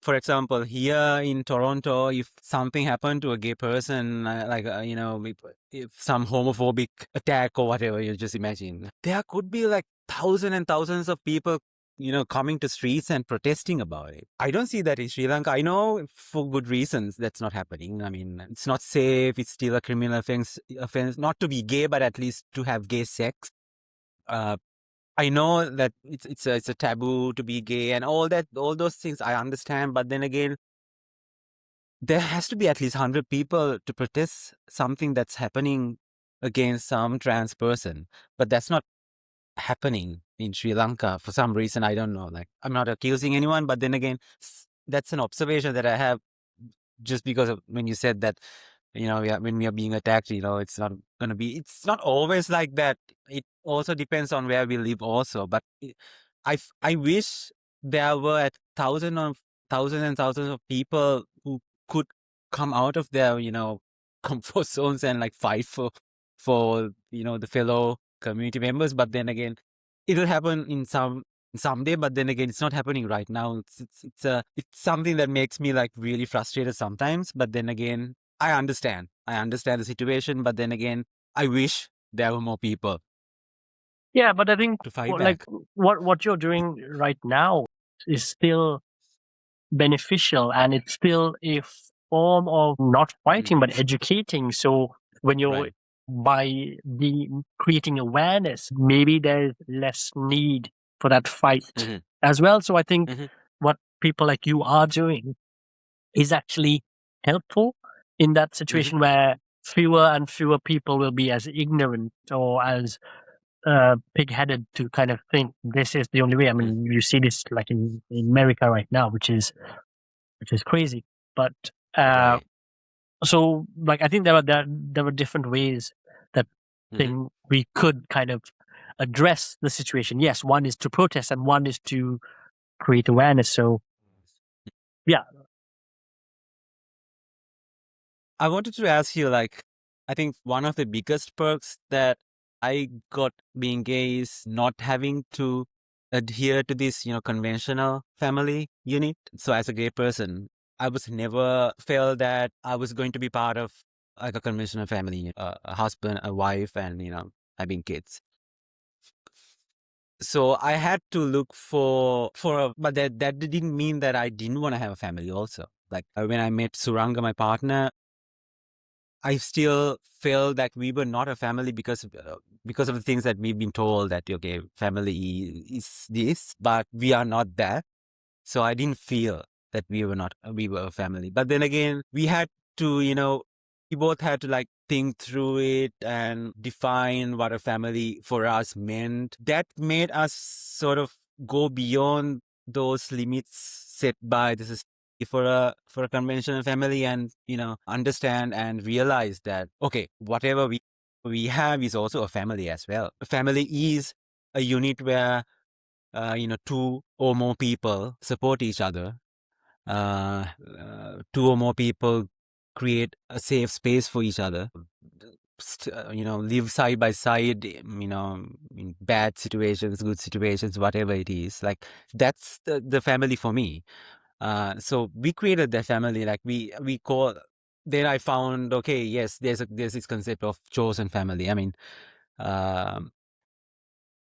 for example, here in Toronto, if something happened to a gay person, if some homophobic attack or whatever, you just imagine, there could be like thousands and thousands of people, coming to streets and protesting about it. I don't see that in Sri Lanka. I know for good reasons that's not happening. I mean, it's not safe. It's still a criminal offense not to be gay, but at least to have gay sex. Uh, I know that it's a taboo to be gay and all those things I understand, but then again, there has to be at least 100 people to protest something that's happening against some trans person, but that's not happening in Sri Lanka for some reason. I don't know. Like, I'm not accusing anyone, but then again, that's an observation that I have, just because of when you said that, when we are being attacked, it's not going to be, it's not always like that. It also depends on where we live also. But I wish there were thousands and thousands of people who could come out of their, comfort zones and like fight for, the fellow community members. But then again, it'll happen in someday, but then again, it's not happening right now. It's something that makes me like really frustrated sometimes, but then again, I understand the situation, but then again, I wish there were more people Yeah, but I think to fight like back. what you're doing right now is still beneficial, and it's still a form of not fighting but educating. So when you're by the creating awareness, maybe there's less need for that fight as well. So I think what people like you are doing is actually helpful in that situation where fewer and fewer people will be as ignorant or as pig-headed to kind of think this is the only way. I mean, you see this like in America right now, which is crazy. But so like I think there were different ways that we could kind of address the situation. Yes, one is to protest and one is to create awareness. So yeah. I wanted to ask you, like, I think one of the biggest perks that I got being gay is not having to adhere to this, conventional family unit. So as a gay person, I was never felt that I was going to be part of like a conventional family, a husband, a wife, and, having kids. So I had to look but that didn't mean that I didn't want to have a family also. Like when I met Suranga, my partner, I still felt that we were not a family because of the things that we've been told that, okay, family is this, but we are not that. So I didn't feel that we were a family. But then again, we had to, we both had to like think through it and define what a family for us meant. That made us sort of go beyond those limits set by the society for a conventional family, and understand and realize that, okay, whatever we have is also a family as well. A family is a unit where two or more people support each other. Two or more people create a safe space for each other. Live side by side, in bad situations, good situations, whatever it is. Like that's the family for me. So we created that family. Like we call. Then I found, okay, yes, there's this concept of chosen family. I mean,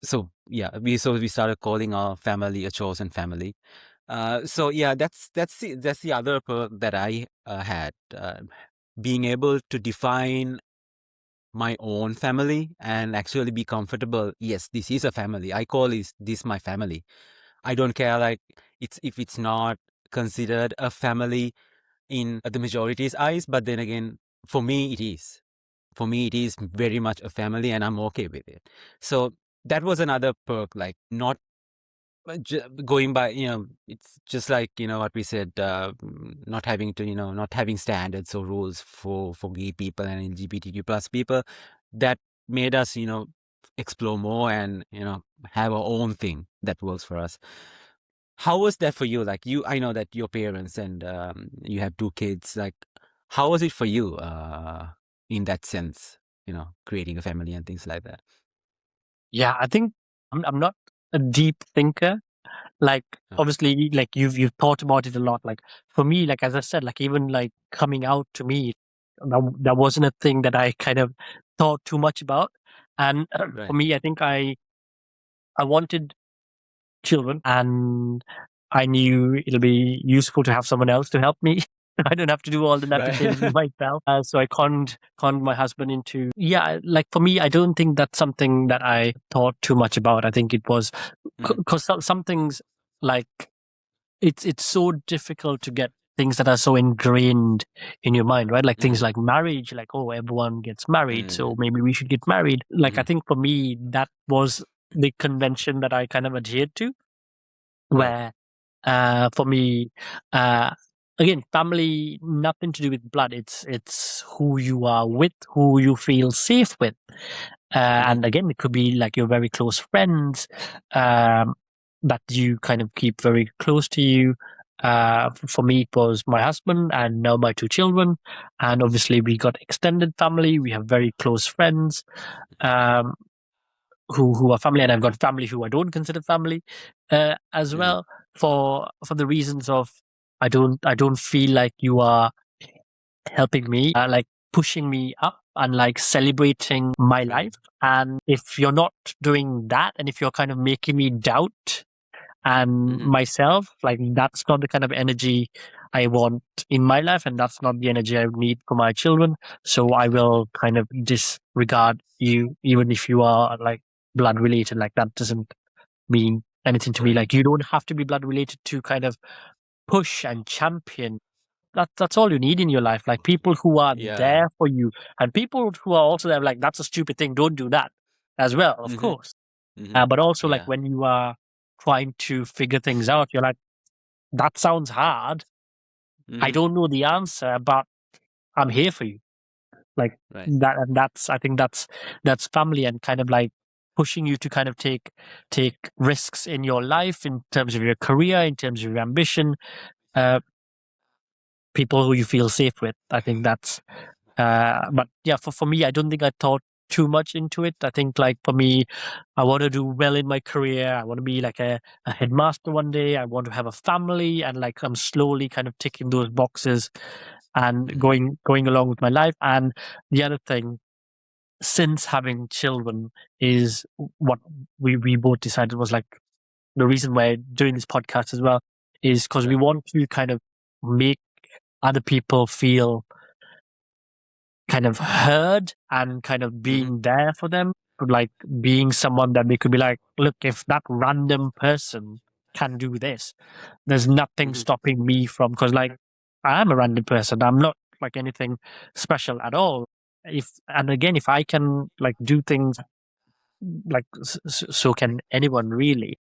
so yeah, we started calling our family a chosen family. So yeah, that's the other perk that I had, being able to define my own family and actually be comfortable. Yes, this is a family. I call this my family. I don't care like if it's not considered a family in the majority's eyes, but then again, for me it is. For me, it is very much a family, and I'm okay with it. So that was another perk, like not going by, it's just like, what we said, not having to, not having standards or rules for gay people and LGBTQ plus people. That made us, explore more and, have our own thing that works for us. How was that for you? Like I know that your parents and you have 2 kids. Like, how was it for you in that sense, creating a family and things like that? Yeah, I think I'm not a deep thinker. Like obviously, like you've thought about it a lot. Like for me, like as I said, like even like coming out to me, that wasn't a thing that I kind of thought too much about. And for me, I think I wanted children, and I knew it'll be useful to have someone else to help me. I don't have to do all the navigation myself. So I conned my husband into, like for me, I don't think that's something that I thought too much about. I think it was because some things, like it's so difficult to get things that are so ingrained in your mind, right? Like things like marriage, like, oh, everyone gets married, so maybe we should get married. Like I think for me, that was the convention that I kind of adhered to, where for me, again, family, nothing to do with blood. It's who you are with, who you feel safe with. And again, it could be like your very close friends that you kind of keep very close to you. For me, it was my husband and now my 2 children. And obviously, we got extended family. We have very close friends who are family, and I've got family who I don't consider family as well, for the reasons of I don't feel like you are helping me, like pushing me up and like celebrating my life. And if you're not doing that, and if you're kind of making me doubt and myself, like that's not the kind of energy I want in my life, and that's not the energy I need for my children. So I will kind of disregard you, even if you are like blood related. Like that doesn't mean anything to me. Right. Like you don't have to be blood related to kind of push and champion. That's all you need in your life. Like people who are Yeah. there for you, and people who are also there. Like that's a stupid thing. Don't do that as well, of Mm-hmm. course. Mm-hmm. But also like Yeah. when you are trying to figure things out, you're like, that sounds hard. I Mm-hmm. don't know the answer, but I'm here for you. Like Right. that, and I think that's family, and kind of like pushing you to kind of take risks in your life, in terms of your career, in terms of your ambition. People who you feel safe with. I think that's. But yeah, for me, I don't think I thought too much into it. I think like for me, I want to do well in my career. I want to be like a headmaster one day. I want to have a family, and like I'm slowly kind of ticking those boxes and Mm-hmm. going along with my life. And the other thing, since having children, is what we both decided was like the reason we're doing this podcast as well, is because we Right. want to kind of make other people feel kind of heard and kind of Mm-hmm. being there for them, like being someone that they could be like, look, if that random person can do this, there's nothing Mm-hmm. stopping me from, because like I am a random person. I'm not like anything special at all. And again, if I can like do things like so can anyone really.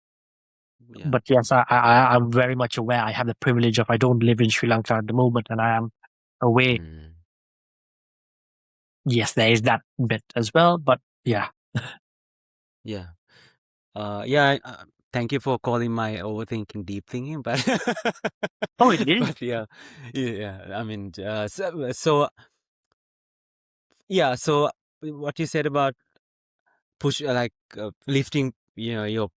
Yeah. But yes, I'm very much aware. I have the privilege of I don't live in Sri Lanka at the moment, and I am away. Mm. Yes, there is that bit as well. But yeah. Yeah. Yeah. Thank you for calling my overthinking deep thinking, but Oh, it is. but yeah, yeah. I mean, so yeah. So what you said about push, lifting, your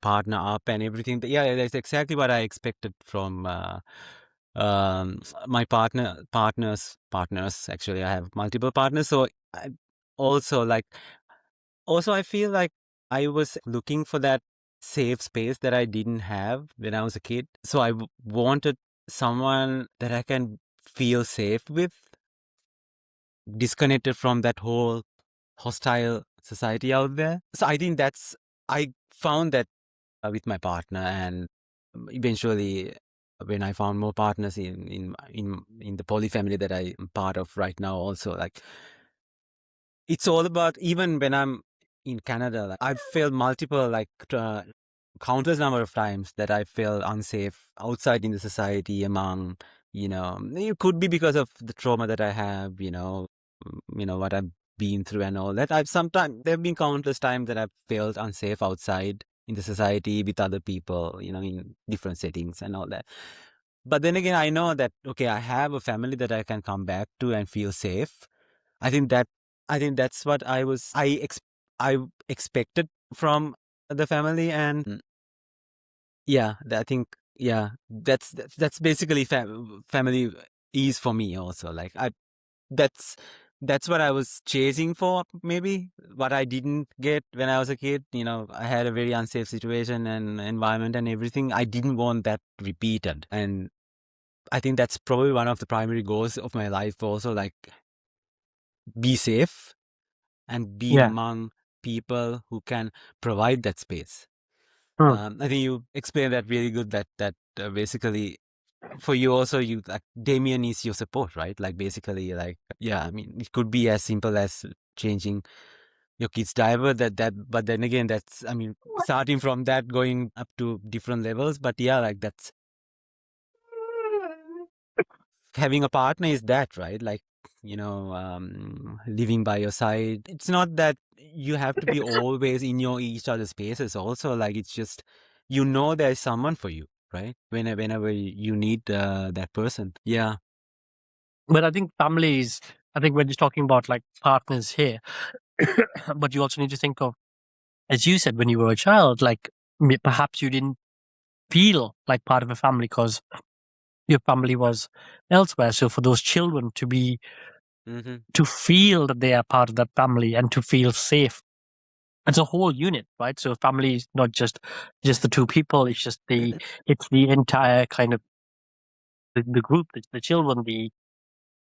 partner up and everything. Yeah, that's exactly what I expected from my partners. Actually, I have multiple partners, so I also like. Also, I feel like I was looking for that safe space that I didn't have when I was a kid. So I wanted someone that I can feel safe with, disconnected from that whole hostile society out there. So I think I found that with my partner, and eventually when I found more partners in the poly family that I am part of right now also, like it's all about, even when I'm in Canada, like, I've felt multiple, like countless number of times that I felt unsafe outside in the society among, it could be because of the trauma that I have, what I've been through and all that. There have been countless times that I've felt unsafe outside in the society with other people, in different settings and all that. But then again, I know that, okay, I have a family that I can come back to and feel safe. I think that I think that's what I expected from the family, and yeah, I think yeah, that's basically family is for me also. Like that's that's what I was chasing for, maybe what I didn't get when I was a kid. I had a very unsafe situation and environment and everything. I didn't want that repeated, and I think that's probably one of the primary goals of my life also, like be safe and be Yeah. among people who can provide that space. Hmm. I think you explained that really good, that basically for you also, you like Damien is your support, right? Like basically, like, yeah, I mean, it could be as simple as changing your kid's diaper, but then again, that's, I mean, starting from that, going up to different levels. But yeah, like that's having a partner is that, right? Like, living by your side. It's not that you have to be always in your each other's spaces also. Like, it's just, there's someone for you, right? Whenever you need that person. Yeah. But I think families, I think we're just talking about like partners here, but you also need to think of, as you said, when you were a child, like perhaps you didn't feel like part of a family because your family was elsewhere. So for those children Mm-hmm. to feel that they are part of that family and to feel safe, it's a whole unit, right? So family is not just the two people. It's the entire kind of the group, the children,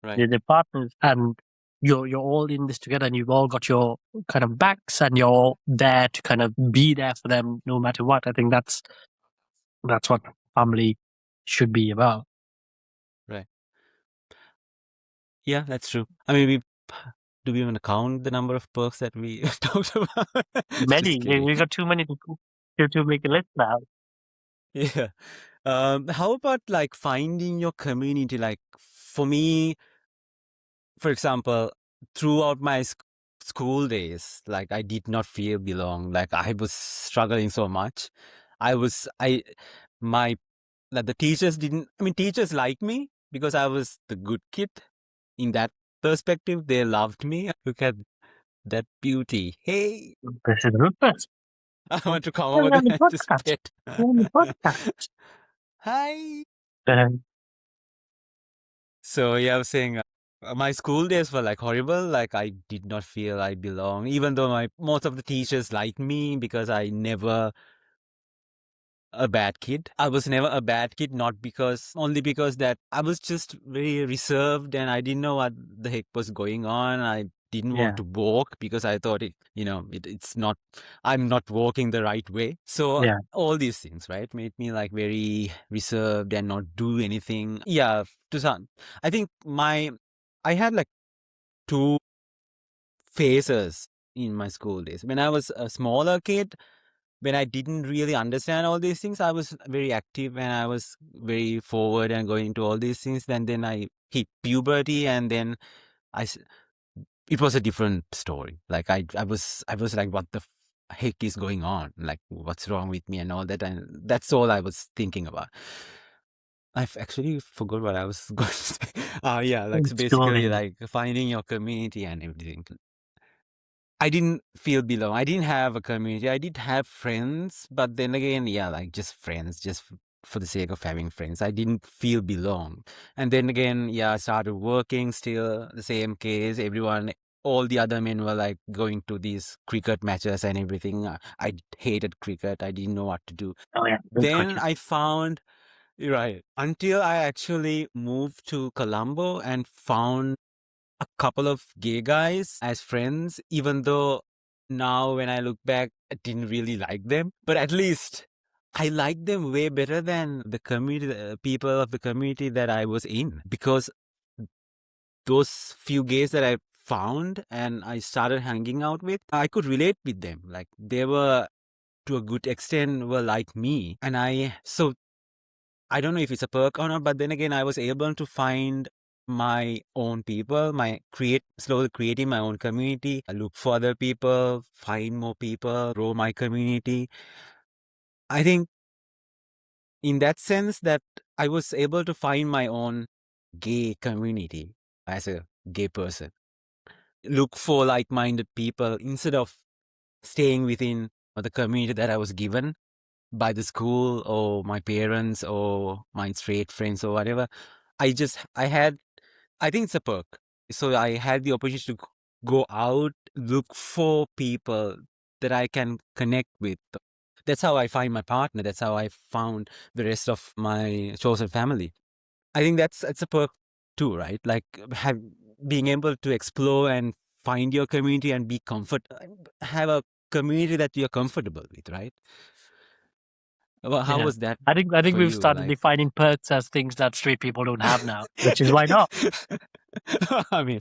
Right. the partners, and you're all in this together, and you've all got your kind of backs, and you're all there to kind of be there for them no matter what. I think that's what family should be about. Right. Yeah, that's true. I mean, do we even count the number of perks that we talked about? Many. Just kidding. We got too many to make a list now. Yeah. How about like finding your community? Like for me, for example, throughout my school days, like I did not feel belong. Like I was struggling so much. My like the teachers didn't. I mean, teachers liked me because I was the good kid. In that perspective, they loved me. Look at that beauty. Hey, This is Rupert. I want to come We're over there on the and just podcast. pet. We're on the podcast. Hi. Um, So yeah, I was saying my school days were like horrible. Like I did not feel I belong, even though most of the teachers liked me because I never a bad kid. I was never a bad kid, not only because that I was just very reserved and I didn't know what the heck was going on. I didn't want to walk because I thought it's not, I'm not walking the right way. So all these things, right, made me like very reserved and not do anything. Yeah, to some, I think I had like two phases in my school days. When I was a smaller kid, when I didn't really understand all these things, I was very active and I was very forward and going into all these things. Then I hit puberty, and then it was a different story. Like I was like, what the heck is going on? Like, what's wrong with me and all that? And that's all I was thinking about. I've actually forgot what I was going to say. Yeah, like so basically like finding your community and everything. I didn't feel belong. I didn't have a community. I did have friends, but then again, yeah, like just friends, just for the sake of having friends. I didn't feel belong. And then again, yeah, I started working, still the same case. All the other men were like going to these cricket matches and everything. I hated cricket. I didn't know what to do. Oh yeah. Then I found, right, until I actually moved to Colombo and found a couple of gay guys as friends, even though now when I look back, I didn't really like them. But at least I liked them way better than the community, the people of the community that I was in. Because those few gays that I found and I started hanging out with, I could relate with them. Like they were, to a good extent, were like me. And so I don't know if it's a perk or not, but then again, I was able to find my own people, slowly creating my own community. I look for other people, find more people, grow my community. I think in that sense that I was able to find my own gay community as a gay person. Look for like-minded people instead of staying within the community that I was given by the school or my parents or my straight friends or whatever. I think it's a perk. So I had the opportunity to go out, look for people that I can connect with. That's how I find my partner. That's how I found the rest of my chosen family. I think it's a perk too, right? Like being able to explore and find your community and have a community that you're comfortable with, right? Well, how was that? I think for we've you? started defining perks as things that straight people don't have now, which is why not. I mean,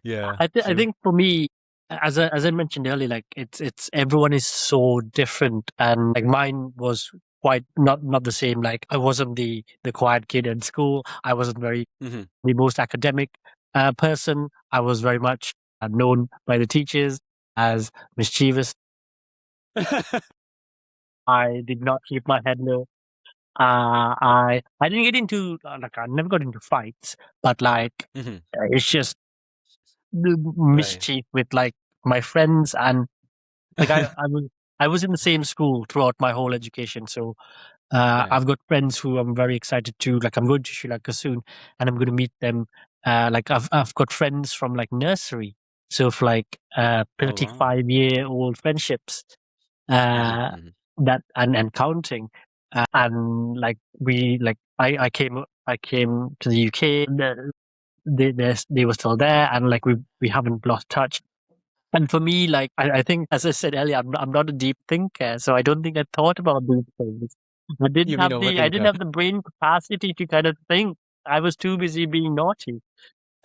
yeah. I think for me, as I mentioned earlier, like it's everyone is so different, and like mine was quite not the same. Like I wasn't the quiet kid in school. I wasn't very Mm-hmm. the most academic person. I was very much known by the teachers as mischievous. I did not keep my head low. I didn't get into like I never got into fights, but like Mm-hmm. it's just the Right. mischief with like my friends, and like I was in the same school throughout my whole education. So Right. I've got friends who I'm very excited to, like I'm going to Sri Lanka soon and I'm going to meet them. Like I've got friends from like nursery. So for like Oh, wow. 35-year-old friendships Mm-hmm. that and counting. And like I came I came to the UK. They were still there, and like we haven't lost touch. And for me, like I think, as I said earlier, I'm not a deep thinker, so I don't think I thought about these things. You mean I didn't overthinker? have the brain capacity to kind of think. I was too busy being naughty.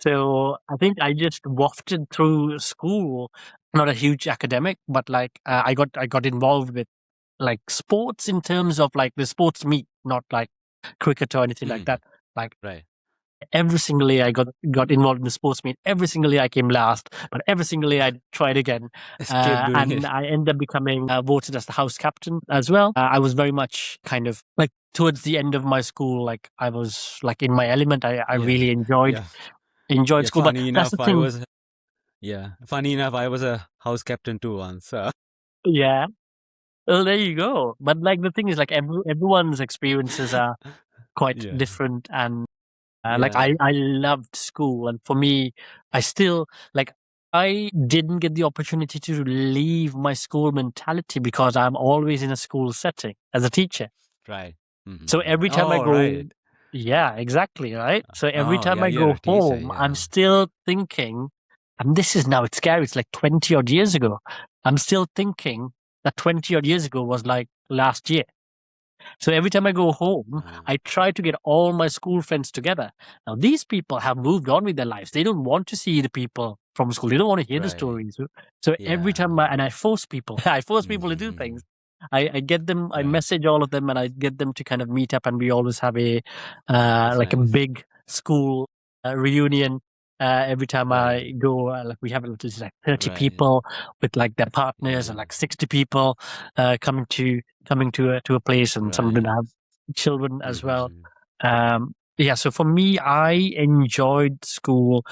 So I think I just wafted through school. Not a huge academic, but like I got involved with like sports in terms of like the sports meet, not like cricket or anything like that. Like Right. every single year I got involved in the sports meet. Every single year I came last, but every single year I tried again. Keep doing And it. I ended up becoming voted as the house captain as well. I was very much kind of like towards the end of my school, like I was like in my element. I really enjoyed school. But Funny that's the enough, thing. funny enough, I was a house captain too once. So. Yeah. Well, there you go. But like the thing is, like everyone's experiences are quite Yeah. different, and like Yeah. I loved school, and for me, I still like I didn't get the opportunity to leave my school mentality because I'm always in a school setting as a teacher. Right. So every time I Oh, go, right. yeah, exactly, right. So every Oh, time yeah, I you're go a teacher. home, I'm Yeah. still thinking, and this is now it's scary. It's like 20 odd years ago. I'm still thinking that 20 odd years ago was like last year. So every time I go home, I try to get all my school friends together. Now, these people have moved on with their lives. They don't want to see the people from school. They don't want to hear the Right. stories. So every time Yeah. I force people, I force people to do things. I get them, I Right. message all of them, and I get them to kind of meet up, and we always have That's like a nice. big school reunion. Every time Right. I go, like we have at least like 30 Right. people with like their partners, and Yeah. like 60 people coming to a place, and some of them Right. have children as well. Yeah, so for me, I enjoyed school.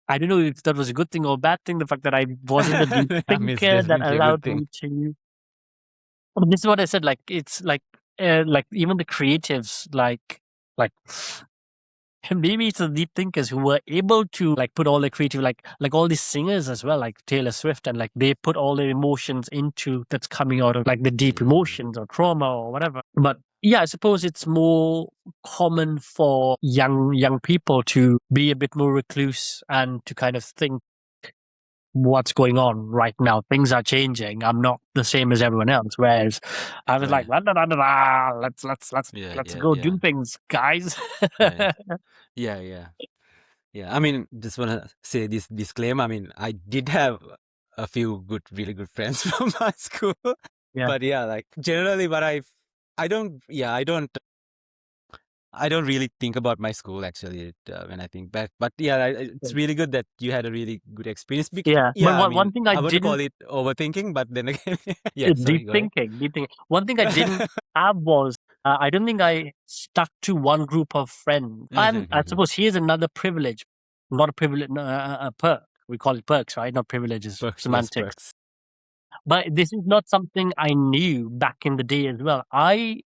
I don't know if that was a good thing or a bad thing. The fact that I wasn't a deep I mean, it's thinker that definitely a good allowed thing. me to. This is what I said. Like it's like even the creatives, like maybe it's the deep thinkers who were able to like put all their creative, like all these singers as well, like Taylor Swift, and like they put all their emotions into that's coming out of like the deep emotions or trauma or whatever. But yeah, I suppose it's more common for young people to be a bit more recluse and to kind of think what's going on right now. Things are changing. I'm not the same as everyone else. Whereas I was like, Right. "La, la, la, la, la, Yeah. let's Yeah. go Yeah. do things, guys." Right. Yeah. Yeah. Yeah. I mean, just want to say this disclaimer. I mean, I did have a few really good friends from my school. Yeah. But yeah, like generally, but I don't really think about my school actually when I think back. But yeah, it's really good that you had a really good experience. Yeah, but Yeah, I mean, one thing I I wouldn't call didn't it overthinking, but then again, yeah, sorry, deep go ahead. thinking, deep thinking. One thing I didn't have was I don't think I stuck to one group of friends. And I suppose here's another privilege, not a privilege, no, a perk. We call it perks, right? Not privileges, Perks, yes, semantics. perks. But this is not something I knew back in the day as well. I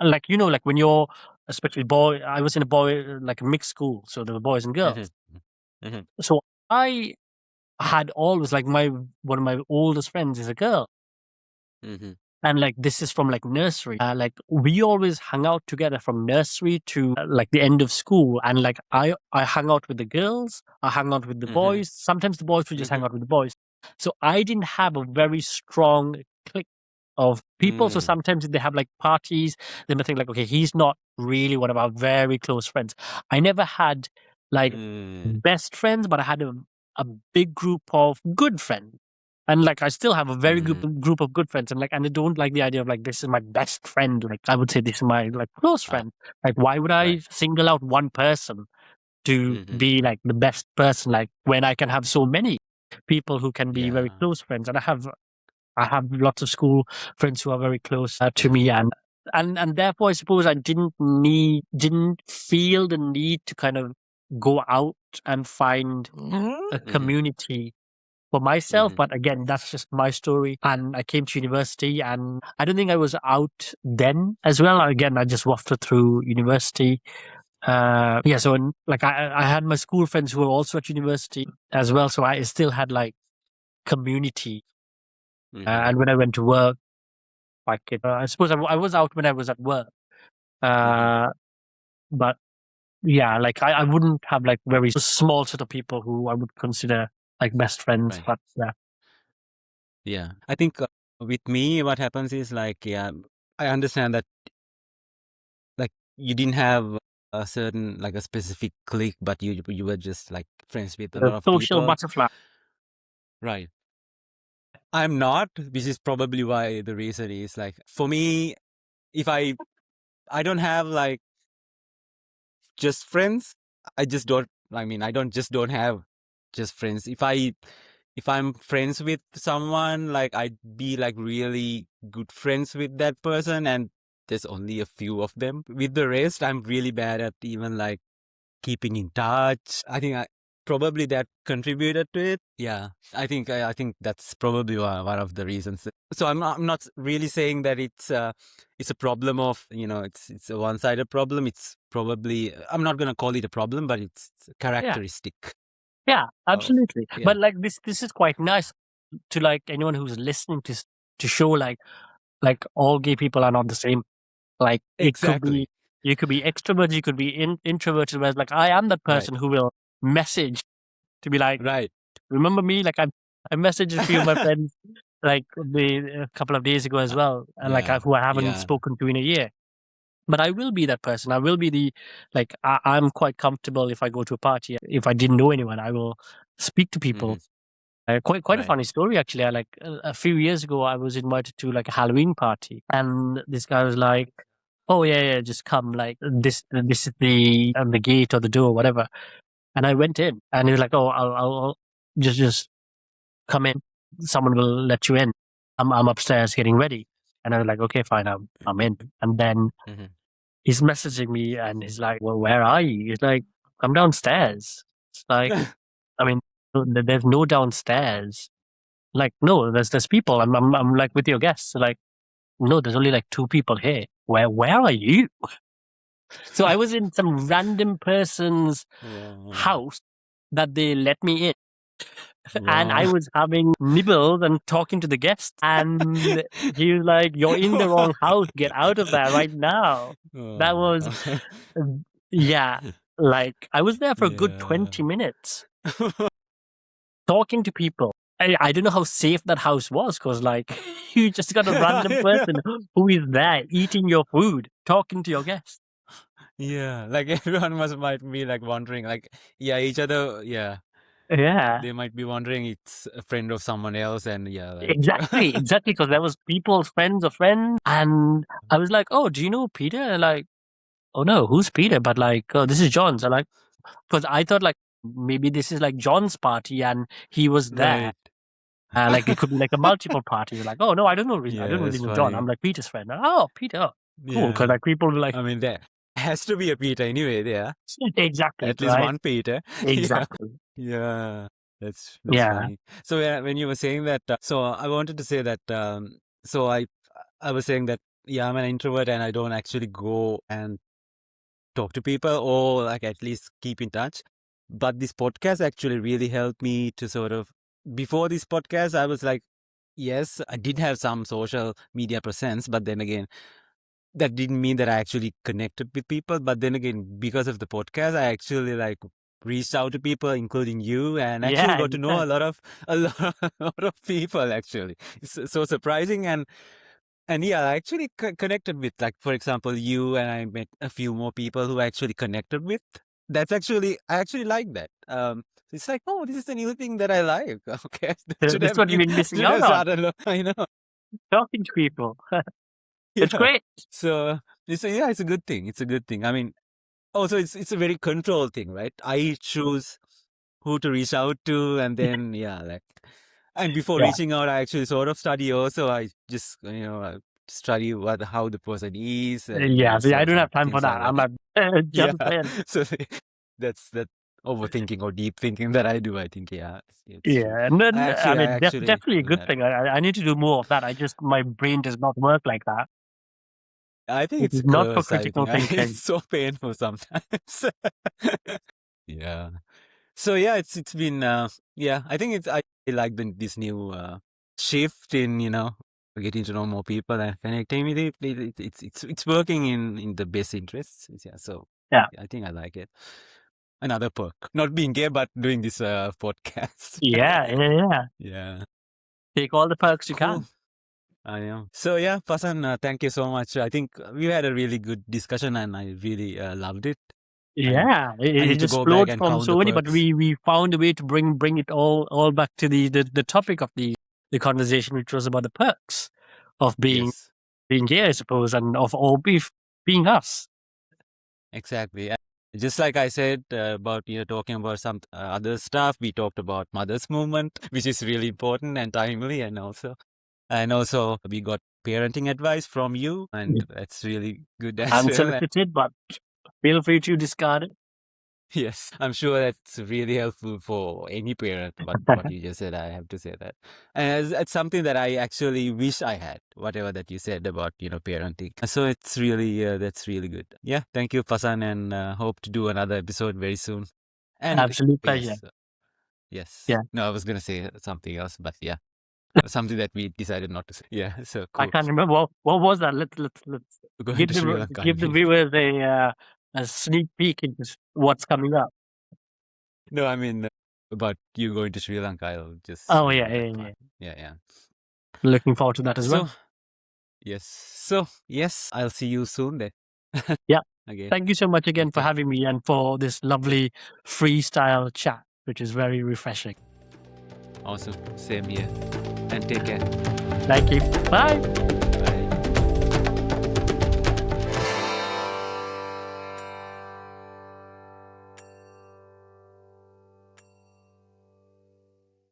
like like when you're especially boy. I was in a boy like a mixed school, so there were boys and girls. So I had always like one of my oldest friends is a girl. And like this is from like nursery. Like we always hung out together from nursery to like the end of school. And like I hung out with the girls, I hung out with the boys. Sometimes the boys would just hang out with the boys. So I didn't have a very strong clique of people. So sometimes if they have like parties, they might think like, okay, he's not really one of our very close friends. I never had like best friends, but I had a big group of good friends. And like I still have a very good group of good friends, and like and I don't like the idea of like this is my best friend. Like I would say this is my like close friend. Like why would I single out one person to be like the best person? Like when I can have so many people who can be very close friends, and I have lots of school friends who are very close to me, and therefore I suppose I didn't feel the need to kind of go out and find a community for myself. But again, that's just my story. And I came to university, and I don't think I was out then as well. Again, I just wafted through university. Yeah, so like I had my school friends who were also at university as well. So I still had like community. And when I went to work, like I suppose I was out when I was at work. But yeah, like I wouldn't have like very small set of people who I would consider like best friends. Right. But yeah, Yeah. I think with me, what happens is like, yeah, I understand that like you didn't have a certain like a specific clique, but you were just like friends with a the lot of social people. butterfly. Right. I'm not, which is probably why the reason is like for me, if I don't have like just friends, I just don't. I mean, I don't have just friends. If I'm friends with someone, like I'd be like really good friends with that person, and there's only a few of them. With the rest, I'm really bad at even like keeping in touch. I think probably that contributed to it. Yeah, I think that's probably one of the reasons. So I'm not really saying that it's a problem of it's a one-sided problem. It's probably I'm not gonna call it a problem, but it's a Yeah, characteristic. yeah, Of absolutely. yeah, But like this is quite nice to like anyone who's listening to show like all gay people are not the same. Like it could be exactly. you could be extroverted, you could be introverted. Whereas like I am that Right, person who will message to be like, right. remember me? Like I messaged a few of my friends like a couple of days ago as well, and like Yeah, who I haven't yeah. spoken to in a year. But I will be that person. I will be the like I'm quite comfortable if I go to a party. If I didn't know anyone, I will speak to people. Hmm. Quite a Right. funny story actually. I like a few years ago, I was invited to like a Halloween party, and this guy was like, "Oh yeah, just come. Like this is the gate or the door, whatever." And I went in, and he was like, "Oh, I'll just come in. Someone will let you in. I'm upstairs getting ready." And I was like, "Okay, fine, I'm in." And then Hmm. he's messaging me, and he's like, "Well, where are you?" He's like, "I'm downstairs." It's like, I mean, there's no downstairs. Like, no, there's people. I'm like with your guests. Like, no, there's only like two people here. Where are you? So I was in some random person's Wow. house that they let me in, and I Wow. was having nibbles and talking to the guests, and he was like, "You're in the wrong house. Get out of there right now." That Oh. was, yeah, like I was there for a good Yeah. 20 minutes talking to people. I don't know how safe that house was because, like, you just got a random person who is there eating your food, talking to your guests. Yeah, like everyone might be like wondering, like, yeah, each other, yeah, Yeah, they might be wondering it's a friend of someone else, and yeah, like, exactly. Because there was people's friends of friends, and I was like, "Oh, do you know Peter?" And like, "Oh no, who's Peter?" But like, "Oh, this is John's." And like, because I thought like maybe this is like John's party and he was there. right. Like it could be like a multiple party. Like, oh no, I don't know. I Yeah, don't really that's know John. funny. I'm like Peter's friend. Oh, Peter. Oh, cool. Because Yeah, like people were like, I mean, there has to be a Peter anyway, there. exactly, At least right? one Peter. Yeah, Exactly. yeah, that's Yeah. funny. So yeah, when you were saying that, so I wanted to say that, so I was saying that, yeah, I'm an introvert and I don't actually go and talk to people or like at least keep in touch. But this podcast actually really helped me to sort of, before this podcast, I was like, yes, I did have some social media presence, but then again, that didn't mean that I actually connected with people. But then again, because of the podcast, I actually like reached out to people, including you, and actually Yeah. got to know a lot, a lot of people. Actually, it's so surprising, and yeah, I actually connected with, like, for example, you, and I met a few more people who I actually connected with. That's actually, I actually like that. It's like, oh, this is the new thing that I like. Okay, that should That's have what you've been, been missing should out have on. started. I know. Talking to people. It's Yeah. great. So yeah, it's a good thing. It's a good thing. I mean, also it's a very controlled thing, right? I choose who to reach out to, and then yeah, like, and before Yeah. reaching out, I actually sort of study. Also, I just study how the person is, and Yeah. So yeah, I so don't some have time for things like that. that. I'm at Yeah. jump in. So that's that overthinking or deep thinking that I do. I think yeah, it's true. Yeah. And then, I I mean, actually definitely a do good that. thing. I need to do more of that. My brain does not work like that. I think It it's is a not for curse. I critical think thinking. it's so painful sometimes. Yeah. So yeah, it's been yeah. I think I like this new shift in getting to know more people and connecting with it. It's working in the best interests. Yeah. So Yeah. I think I like it. Another perk, not being gay, but doing this podcast. Yeah. Take all the perks you Cool. can. I am. So yeah, Pasan, thank you so much. I think we had a really good discussion, and I really loved it. Yeah, I need it to just go flowed back and from count so the many, but perks. we found a way to bring it all back to the topic of the conversation, which was about the perks of being Yes, gay, I suppose, and of all being us. exactly. Just like I said about talking about some other stuff, we talked about mothers' movement, which is really important and timely, and also we got parenting advice from you, and that's really good as well. Unsolicited, but feel free to discard it. Yes, I'm sure that's really helpful for any parent. What you just said, I have to say that, and it's something that I actually wish I had. Whatever that you said about parenting, so it's really that's really good. Yeah, thank you, Pasan, and hope to do another episode very soon. And Absolute pleasure. yes. Yeah. No, I was gonna say something else, but yeah, something that we decided not to say. Yeah, so cool. I can't remember what was that. Let's Going to Sri Lanka, give the viewers a sneak peek into what's coming up. No, I mean about you going to Sri Lanka. I'll just. Oh yeah. Looking forward to that as well. Yes. So yes, I'll see you soon then. Yeah. Again. Thank you so much again for having me and for this lovely freestyle chat, which is very refreshing. Awesome. Same here. And take care. Thank you. Bye.